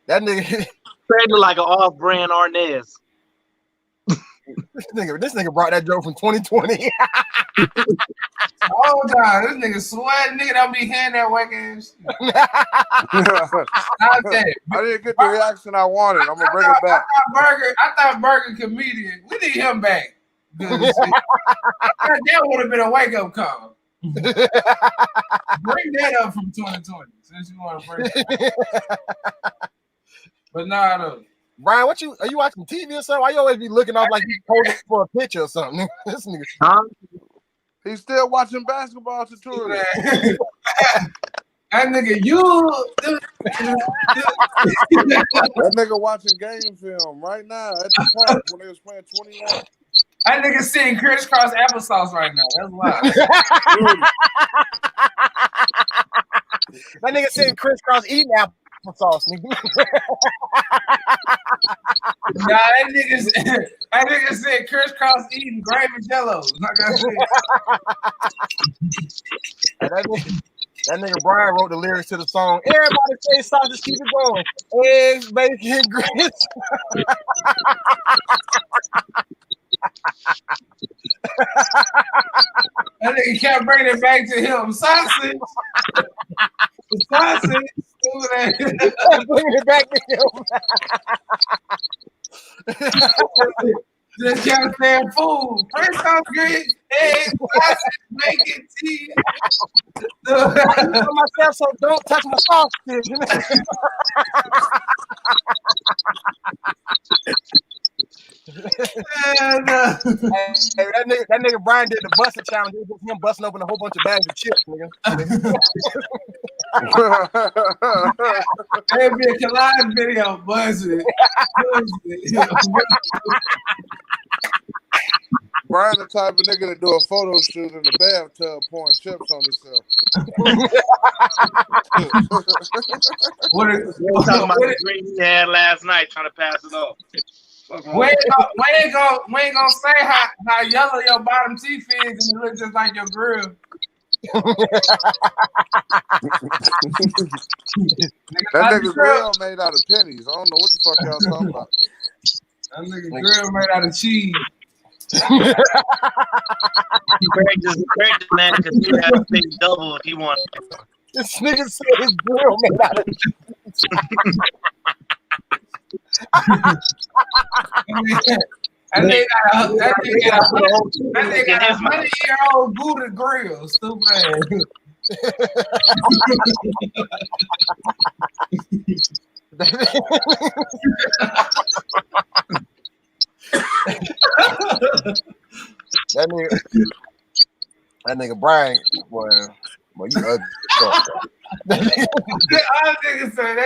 That nigga Craig look like an off-brand Arnaz. This nigga brought that joke from 2020. Oh god, this nigga sweating, nigga don't be hearing that whack ass. I didn't get the reaction I wanted. I'm gonna bring it back. I thought Burger comedian. We need him back. That would have been a wake up call. Bring that up from 2020 since you want to bring it. But nah, though. Brian, are you watching TV or something? Why you always be looking off like you posing for a picture or something? This nigga. He's still watching basketball tutorials. That nigga, that nigga watching game film right now at the park when they was playing 21. That nigga sitting crisscross applesauce right now. That's why. That nigga sitting crisscross eating applesauce. Nah, that nigga said crisscross eating gravy jello. That nigga Brian wrote the lyrics to the song. Everybody say sausage, keep it going. Eggs, bacon, grits. That nigga kept bringing it back to him. Sausage. Sausage. Bringing it back to him. Just kept saying food. First off, grits, eggs, sausage, bacon, cheese. I tell myself, so don't touch my sausage. That nigga Brian did the busting challenge. It was him busting open a whole bunch of bags of chips, nigga. It'd be a collage video, buzzing. Brian the type of nigga to do a photo shoot in the bathtub pouring chips on himself. What are you talking about the dream he had last night trying to pass it off? We ain't gonna say how yellow your bottom teeth is and it looks just like your grill. That nigga grill made out of pennies. I don't know what the fuck y'all talking about. That nigga grill made out of cheese. Craig just man because he had to pay double if he wanted. This nigga said his grill made out of cheese. That nigga got a 100-year-old Buddha grill, stupid ass. That nigga Brian, boy, you ugly. That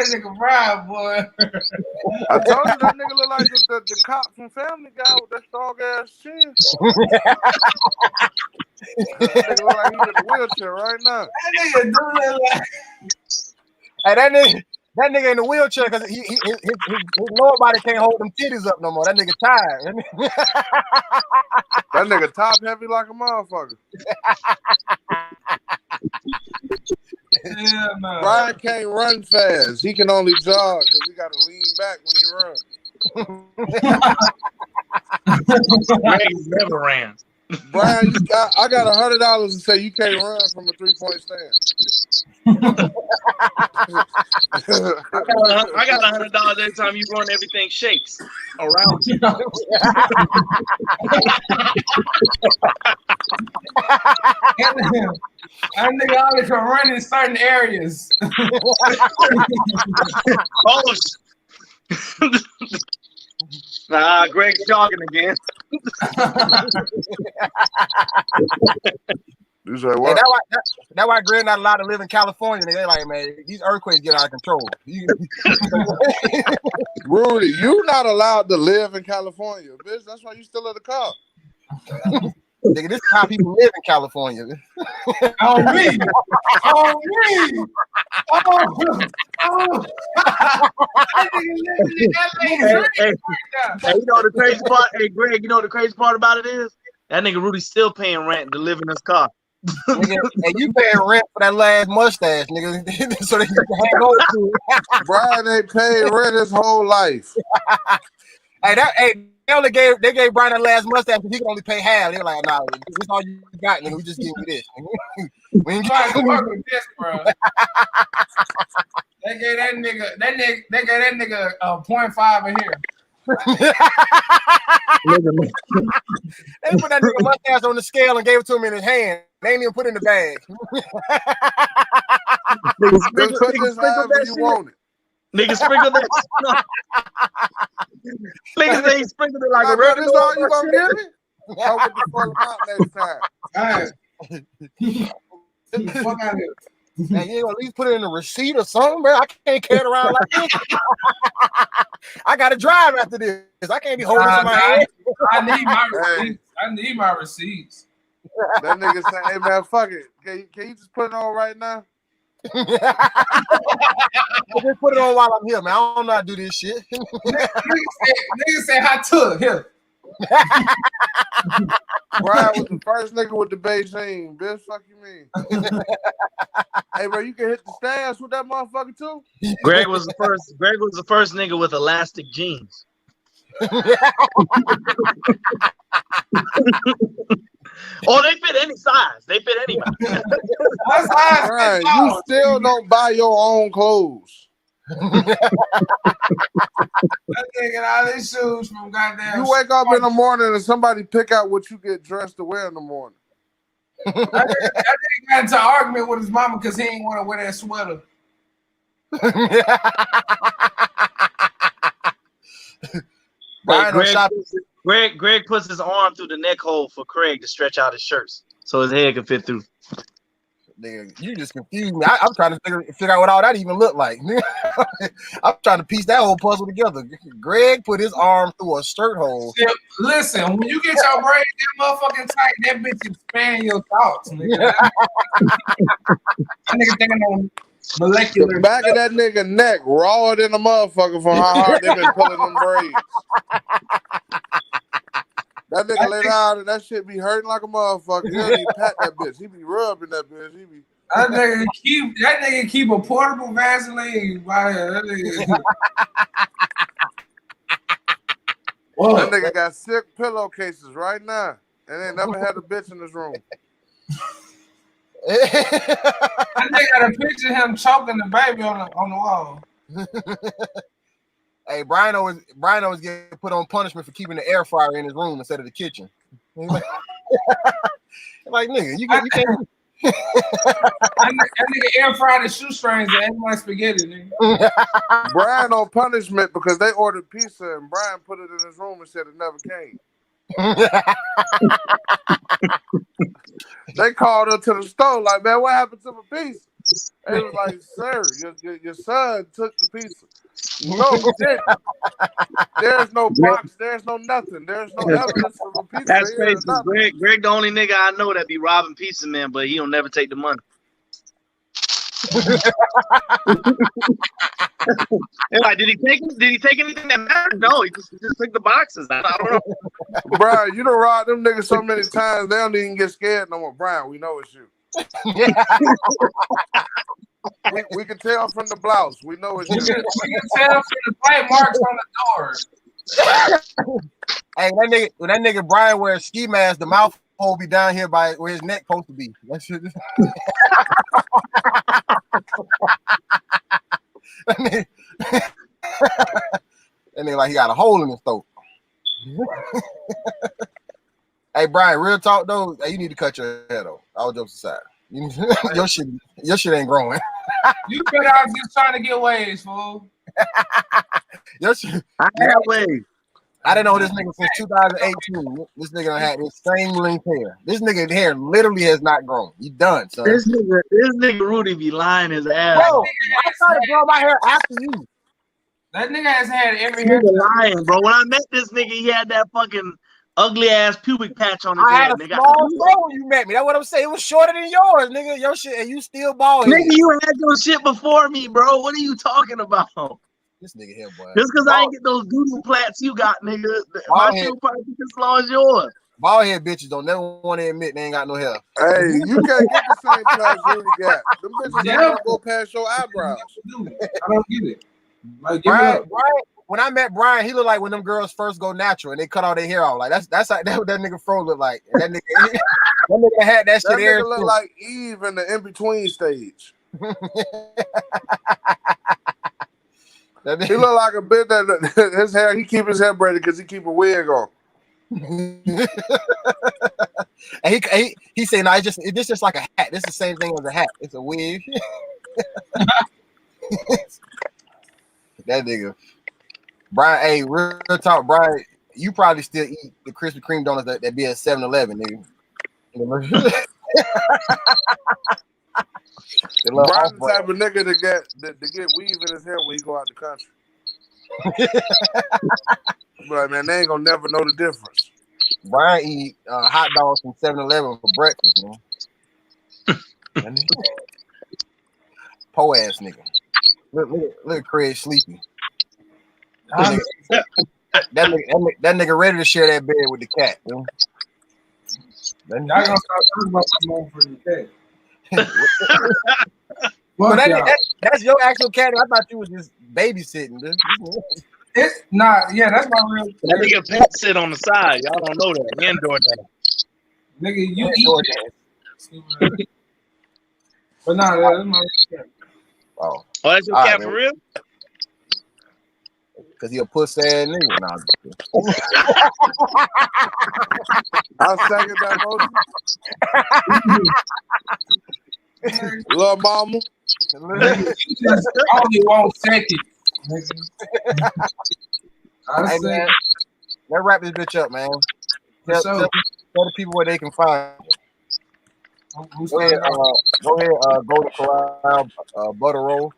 nigga Brian, boy. I told you that nigga look like the cop from Family Guy with that strong ass chin. That nigga look like he's in a wheelchair right now. That nigga do look like. Hey, that nigga in the wheelchair because his lower body can't hold them titties up no more. That nigga tired. That nigga top heavy like a motherfucker. Yeah, man. Brian can't run fast. He can only jog because he got to lean back when he runs. Greg never ran. Brian, I got $100 to say you can't run from a 3-point stand. I got $100 every time you run. Everything shakes around you. That nigga only can run in certain areas. Oh, nah, Greg's jogging again. You say what? Hey, that's why Greg not allowed to live in California. They're like, man, these earthquakes get out of control. Rudy, you not allowed to live in California, bitch. That's why you still at the car. Nigga, this is how people live in California. On me. On me. Hey, you know the crazy part? Hey, Greg, you know the crazy part about it is? That nigga Rudy's still paying rent to live in his car. Nigga, and you paying rent for that last mustache, nigga, so that you can hang on to it. Brian ain't paid rent his whole life. They gave Brian that last mustache because he can only pay half. They're like, nah, this is all you got, nigga. We just give you this. We ain't trying to work with this, bro. They gave that nigga 0.5 in here. They put that nigga mustache on the scale and gave it to him in his hand. They ain't even put it in the bag. Just put this however you want it. Nigga sprinkled that. Nigga say he sprinkled it like a regular. This all you gonna give me? I want to fuck him out next time. All right. Fuck out of here. Man, you at least put it in a receipt or something, bro. I can't carry it around like this. I gotta drive after this. I can't be holding it in my hand. I need my receipts. I I need my receipts. That nigga said, "Hey man, fuck it. Can you just put it on right now?" Just put it on while I'm here, man. I don't know how to do this shit. Nigga say I took here. Brian was the first nigga with the Beijing. Bitch, fuck you mean? Hey, bro, you can hit the stands with that motherfucker too. Greg was the first. Greg was the first nigga with elastic jeans. Oh, they fit any size. They fit anybody. Brian, you still don't buy your own clothes. I taking all these shoes from goddamn. You wake up in the morning and somebody pick out what you get dressed to wear in the morning. I think got into an argument with his mama because he didn't want to wear that sweater. Greg puts his arm through the neck hole for Craig to stretch out his shirts so his head can fit through. Nigga, you just confused me. I'm trying to figure out what all that even looked like. I'm trying to piece that whole puzzle together. Greg put his arm through a shirt hole. Yeah, listen, when you get your brain that motherfucking tight, that bitch expand your thoughts, nigga. That nigga thinking on molecular. The back of that nigga neck rawer than a motherfucker from how hard they been pulling them braids. That nigga lay down and that shit be hurting like a motherfucker. He don't even pat that bitch. He be rubbing that bitch. He be. That nigga keep a portable Vaseline by that nigga. That nigga got 6 pillowcases right now and ain't never had a bitch in this room. That nigga got a picture of him choking the baby on the wall. Hey, Brian always get put on punishment for keeping the air fryer in his room instead of the kitchen. Like nigga, you can't. That nigga air fried the shoestrings and ate my spaghetti, nigga. Brian on punishment because they ordered pizza and Brian put it in his room and said it never came. They called her to the store like, man, what happened to my pizza? They was like, sir, your son took the pizza. No, he didn't. There's no box. There's no nothing. There's no evidence of a pizza. That's crazy. Greg, the only nigga I know that be robbing pizza man, but he don't never take the money. They're like, did he take anything that mattered? No, he just took the boxes. I don't know. Brian, you done robbed them niggas so many times they don't even get scared no more. Brian, we know it's you. we can tell from the blouse. We know it's you. We can tell from the bite marks on the door. Hey, that nigga Brian wears ski mask, the mouth hole be down here by where his neck supposed to be. That shit. That nigga like he got a hole in his throat. Hey Brian, real talk though, you need to cut your hair though. All jokes aside, your shit ain't growing. You better out just trying to get waves, fool. Your shit, I have waves. I didn't know this nigga since 2018. This nigga done had this same length hair. This nigga hair literally has not grown. You done, son. This nigga Rudy be lying his ass. Bro, I started growing my hair after you. That nigga has had every This hair. nigga lying, bro. When I met this nigga, he had that fucking ugly ass pubic patch on his I head. had a Nigga. small throw when you met me. That's what I'm saying. It was shorter than yours, nigga. Your shit, and you still bald head. Nigga, you had your shit before me, bro. What are you talking about? This nigga here, boy. Just because I ain't get those doodle plats you got, nigga. My shit will probably be as long as yours. Bald head bitches don't never want to admit they ain't got no hair. Hey, you can't get the same patch Rudy got. Them bitches ain't gonna go past your eyebrows. I don't get it. Like, Brian, when I met Brian, he looked like when them girls first go natural and they cut all their hair off. Like that's like that what that nigga fro look like. And that nigga had that shit. That nigga look like Eve in the in-between stage. He look like a bit that his hair, he keep his hair braided because he keep a wig on. And he said, no, it's just like a hat. It's the same thing as a hat. It's a wig. That nigga. Brian, hey, real talk, Brian, you probably still eat the Krispy Kreme donuts that be at 7-Eleven, nigga. Brian's the type of nigga to get weave in his hair when he go out the country. But man, they ain't gonna never know the difference. Brian eat hot dogs from 7-Eleven for breakfast, man. Po ass nigga. Look at Craig sleepy. That nigga ready to share that bed with the cat. Y'all gonna start talking about my mom for the cat. Well, that's your actual cat. I thought you was just babysitting. Dude. It's not. Yeah, that's my real. That nigga pet sit on the side. Y'all don't know that. Indoor that. Nigga, you And eat DoorDash. But nah, that's my real cat. Oh, that's your All cat right, for man. real? because he a pussy ass nigga. Nah, I second that motion. Little mama. You just only want seconds. Hey, man, let's wrap this bitch up, man. Tell the people where they can find you. Go ahead, Golden Corral, Butter Roll.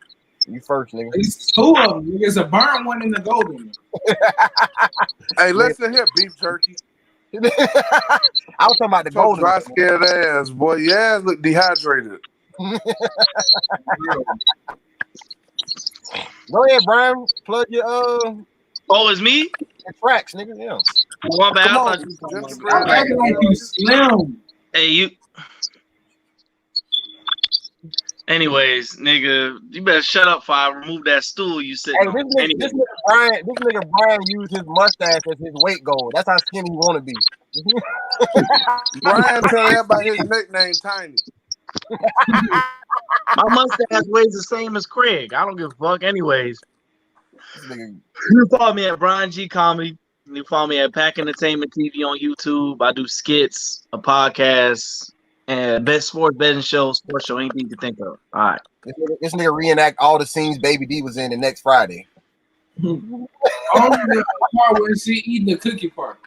You first, nigga. It's two of them. There's a burnt one in the golden. Hey, listen here, beef jerky. I was talking about the Some golden. dry scared ass, boy. Your ass look dehydrated. Go ahead, Brian. Plug your Oh, it's me? tracks, nigga. Yeah. My bad. Come I on, thought you was talking Jim about- I'm acting like you slim. Hey, you. Anyways, nigga, you better shut up before I remove that stool you sitting Hey, on. this nigga Brian used his mustache as his weight goal. That's how skinny he want to be. Brian tell everybody his nickname Tiny. My mustache weighs the same as Craig. I don't give a fuck. Anyways, This nigga, you follow me at Brian G Comedy. You follow me at Pack Entertainment TV on YouTube. I do skits, a podcast, and best sports betting show, sports show, anything you can think of. All right. this nigga reenact all the scenes Baby D was in the next Friday. Only the part where she eating the cookie part.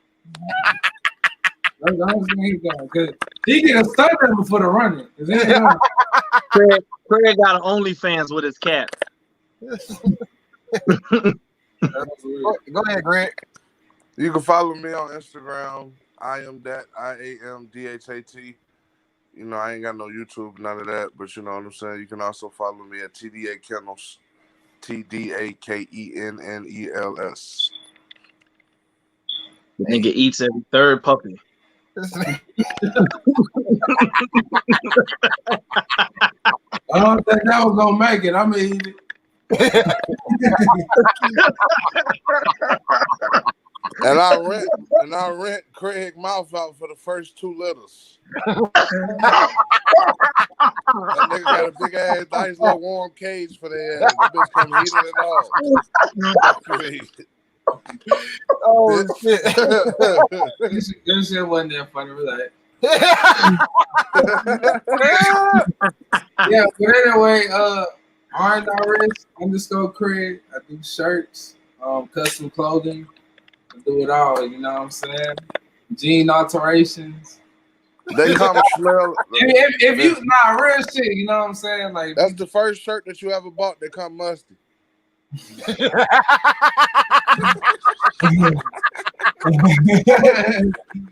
That's the only thing he's done. Cause he get a stunt double for the running. Craig got an OnlyFans with his cat. Go ahead, Greg. You can follow me on Instagram. I am DHAT. You know, I ain't got no YouTube, none of that, but you know what I'm saying? You can also follow me at TDA Kennels. TDAKENNELS. The nigga eats every third puppy. I don't think that was gonna make it. I mean, And I rent Craig mouth out for the first 2 letters. That nigga got a big ass, nice little warm cage for their ass. The bitch come heated it all. Oh shit. this shit wasn't that funny. Relax. Yeah, but anyway, R.Rich_Craig. I do shirts, custom clothing. I do it all, you know what I'm saying? Gene alterations. They come smell. If you real shit, you know what I'm saying? Like That's the first shirt that you ever bought that come musty.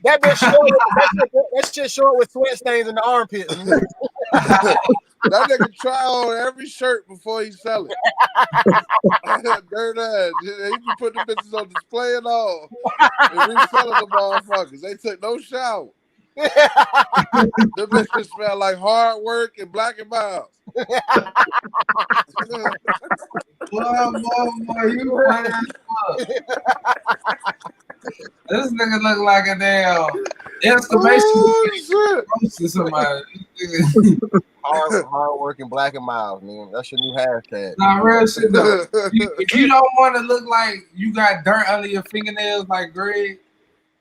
That bitch short. That shit short with sweat stains in the armpits. That nigga try on every shirt before he sell it. Dirt ass. He can put the bitches on display and all. And reselling the motherfuckers. They took no shower. The bitches smell like hard work and Black and Miles. Boy, you funny as fuck. This nigga look like a damn exclamation to somebody. Hard working Black and Miles, man. That's your new hashtag. Nah, real shit though. If you don't want to look like you got dirt under your fingernails like Greg,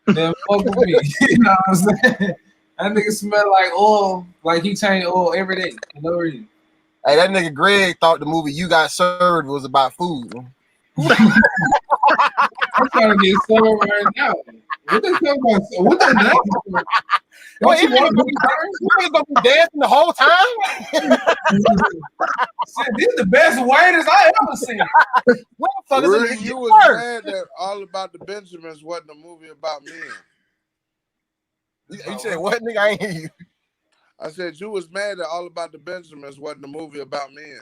then fuck with me. You know what I'm saying? That nigga smell like oil, like he changed oil every day for no reason. Hey, that nigga Greg thought the movie You Got Served was about food. I'm trying to get served right now. What they talking about? What they dancing? What, you niggas gonna be dancing the whole time? This is the best waiters I ever seen. What the fuck Really, is you was mad that All About the Benjamins wasn't a movie about men. You said what, nigga? I ain't hear you. I said you was mad that All About the Benjamins wasn't a movie about men.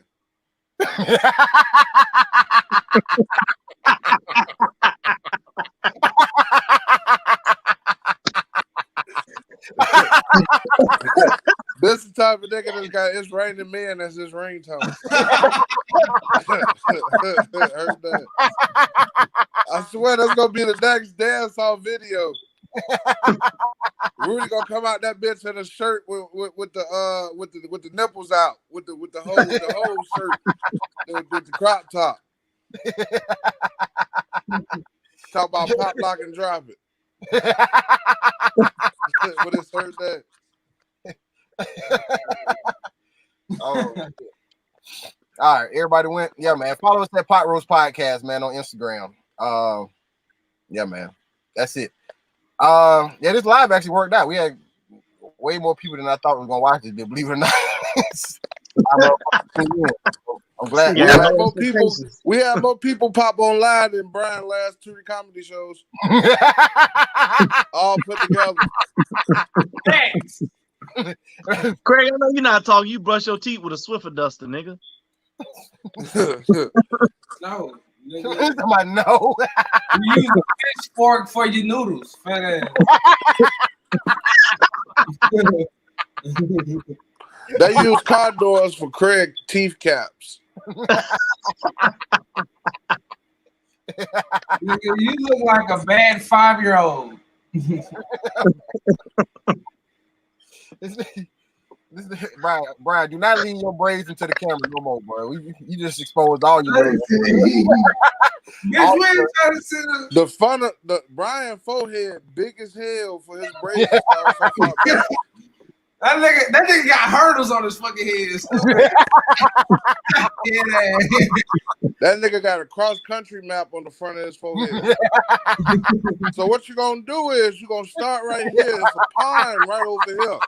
This is the type of nigga that's got It's Raining Men as his ringtone. Heard that. I swear that's gonna be the next dance off video. Rudy gonna come out that bitch in a shirt with the nipples out, with the whole shirt, with the crop top. Talk about pop, lock, and drop it. What is heard that? Oh. All right, everybody went. Yeah, man. Follow us at Pot Roast Podcast, man, on Instagram. Yeah, man. That's it. Yeah, this live actually worked out. We had way more people than I thought was gonna watch this, believe it or not. I'm glad. We had more people pop online than Brian's last 2 comedy shows. All put together. Thanks. Craig, I know you're not talking. You brush your teeth with a Swiffer duster, nigga. No. Nigga. I know. You use a pitchfork for your noodles, fat ass. They use condors for Craig teeth caps. Nigga, you look like a bad 5-year-old. Brian, do not lean your braids into the camera no more, bro. You just exposed all your braids. The Brian forehead big as hell for his braids. That nigga got hurdles on his fucking head. Yeah. That nigga got a cross-country map on the front of his forehead. So what you gonna do is you gonna start right here. There's a pine right over here.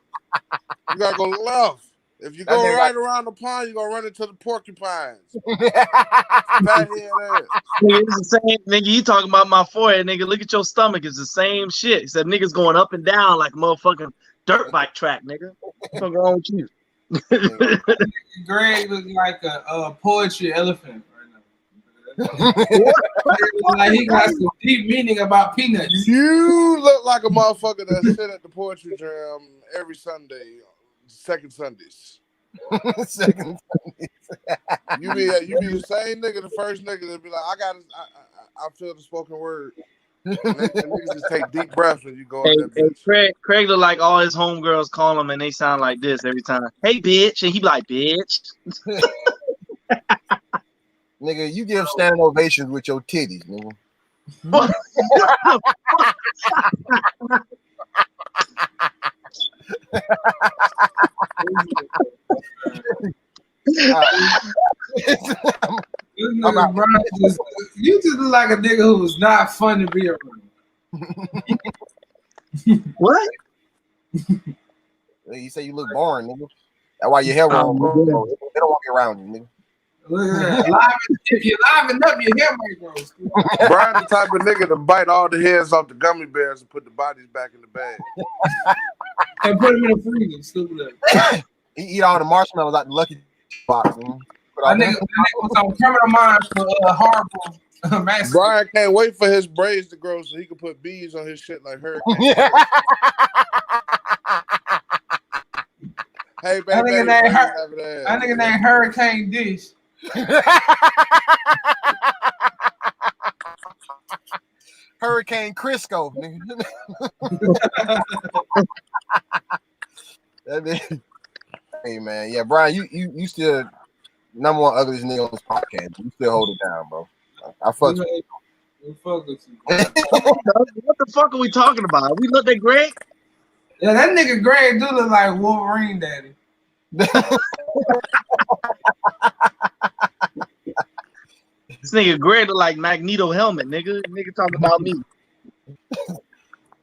You gotta go left. If you go right around the pond, you're gonna run into the porcupines. Fat head ass. Nigga, it's the same, nigga. You talking about my forehead, nigga. Look at your stomach. It's the same shit. Except niggas going up and down like a motherfucking dirt bike track, nigga. What's wrong with you? Greg look like a poetry elephant right now. Like he got some deep meaning about peanuts. You look like a motherfucker that sit at the poetry jam every Sunday, second Sundays. Second Sundays. You be the same nigga, the first nigga that be like, I feel the spoken word. And niggas just take deep breaths when you go in that bitch. Craig look like all his homegirls call him and they sound like this every time. Hey, bitch. And he be like, bitch. Nigga, you give standing ovations with your titties, nigga. You just look like a nigga who was not fun to be around. What? You say you look boring, nigga. That's why your hair wrong, bro. They don't want you around you, nigga. Look at that. If you liven up, your hair might grow. Brian the type of nigga to bite all the heads off the gummy bears and put the bodies back in the bag. And put them in the freezer. Stupid. He eat all the marshmallows out the Lucky box. That nigga was on Criminal Minds for horrible massacre. Brian can't wait for his braids to grow so he can put bees on his shit like Hurricane. Hey, baby, that nigga named Hurricane Dish. Hurricane Crisco. Hey man, yeah, Brian, you still number one ugliest nigga on this podcast. You still hold it down, bro. I fuck with you. Fuck with you. What the fuck are we talking about? We looked at Greg? Yeah, that nigga Greg do look like Wolverine daddy. This nigga Greg look like Magneto helmet, nigga. Nigga talking about me.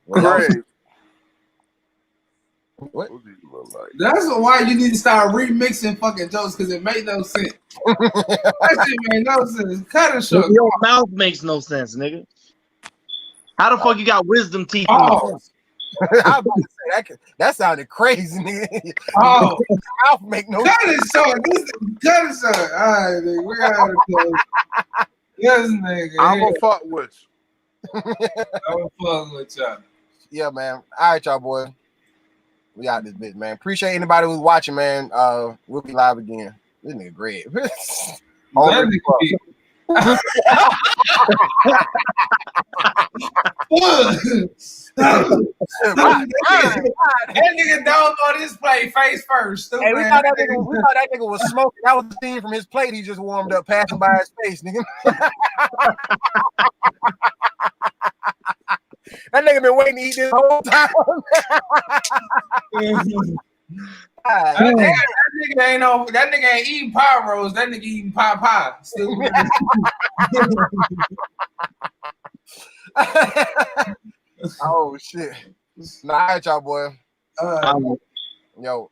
Greg. What? That's why you need to start remixing fucking jokes because it made no sense. That shit made no sense. Cut it short. Your mouth makes no sense, nigga. How the fuck you got wisdom teeth? I That sounded crazy, nigga. Oh, Mouth make no cut it short. Cut it short. All right, nigga. We gotta close. Yes, nigga. I'm gonna fuck with you. I'm fucking with y'all. Yeah, man. All right, y'all, boy. We out this bitch, man. Appreciate anybody who's watching, man. We'll be live again. This nigga great. That nigga be- That nigga dog on his play face first. Stupid Hey, we thought that nigga was smoking. That was the scene from his plate. He just warmed up, passing by his face, nigga. That nigga been waiting to eat this whole time. That nigga ain't eating pie rolls. That nigga eating pie. Stupid. Oh shit. Nah, all right, y'all, boy. Yo.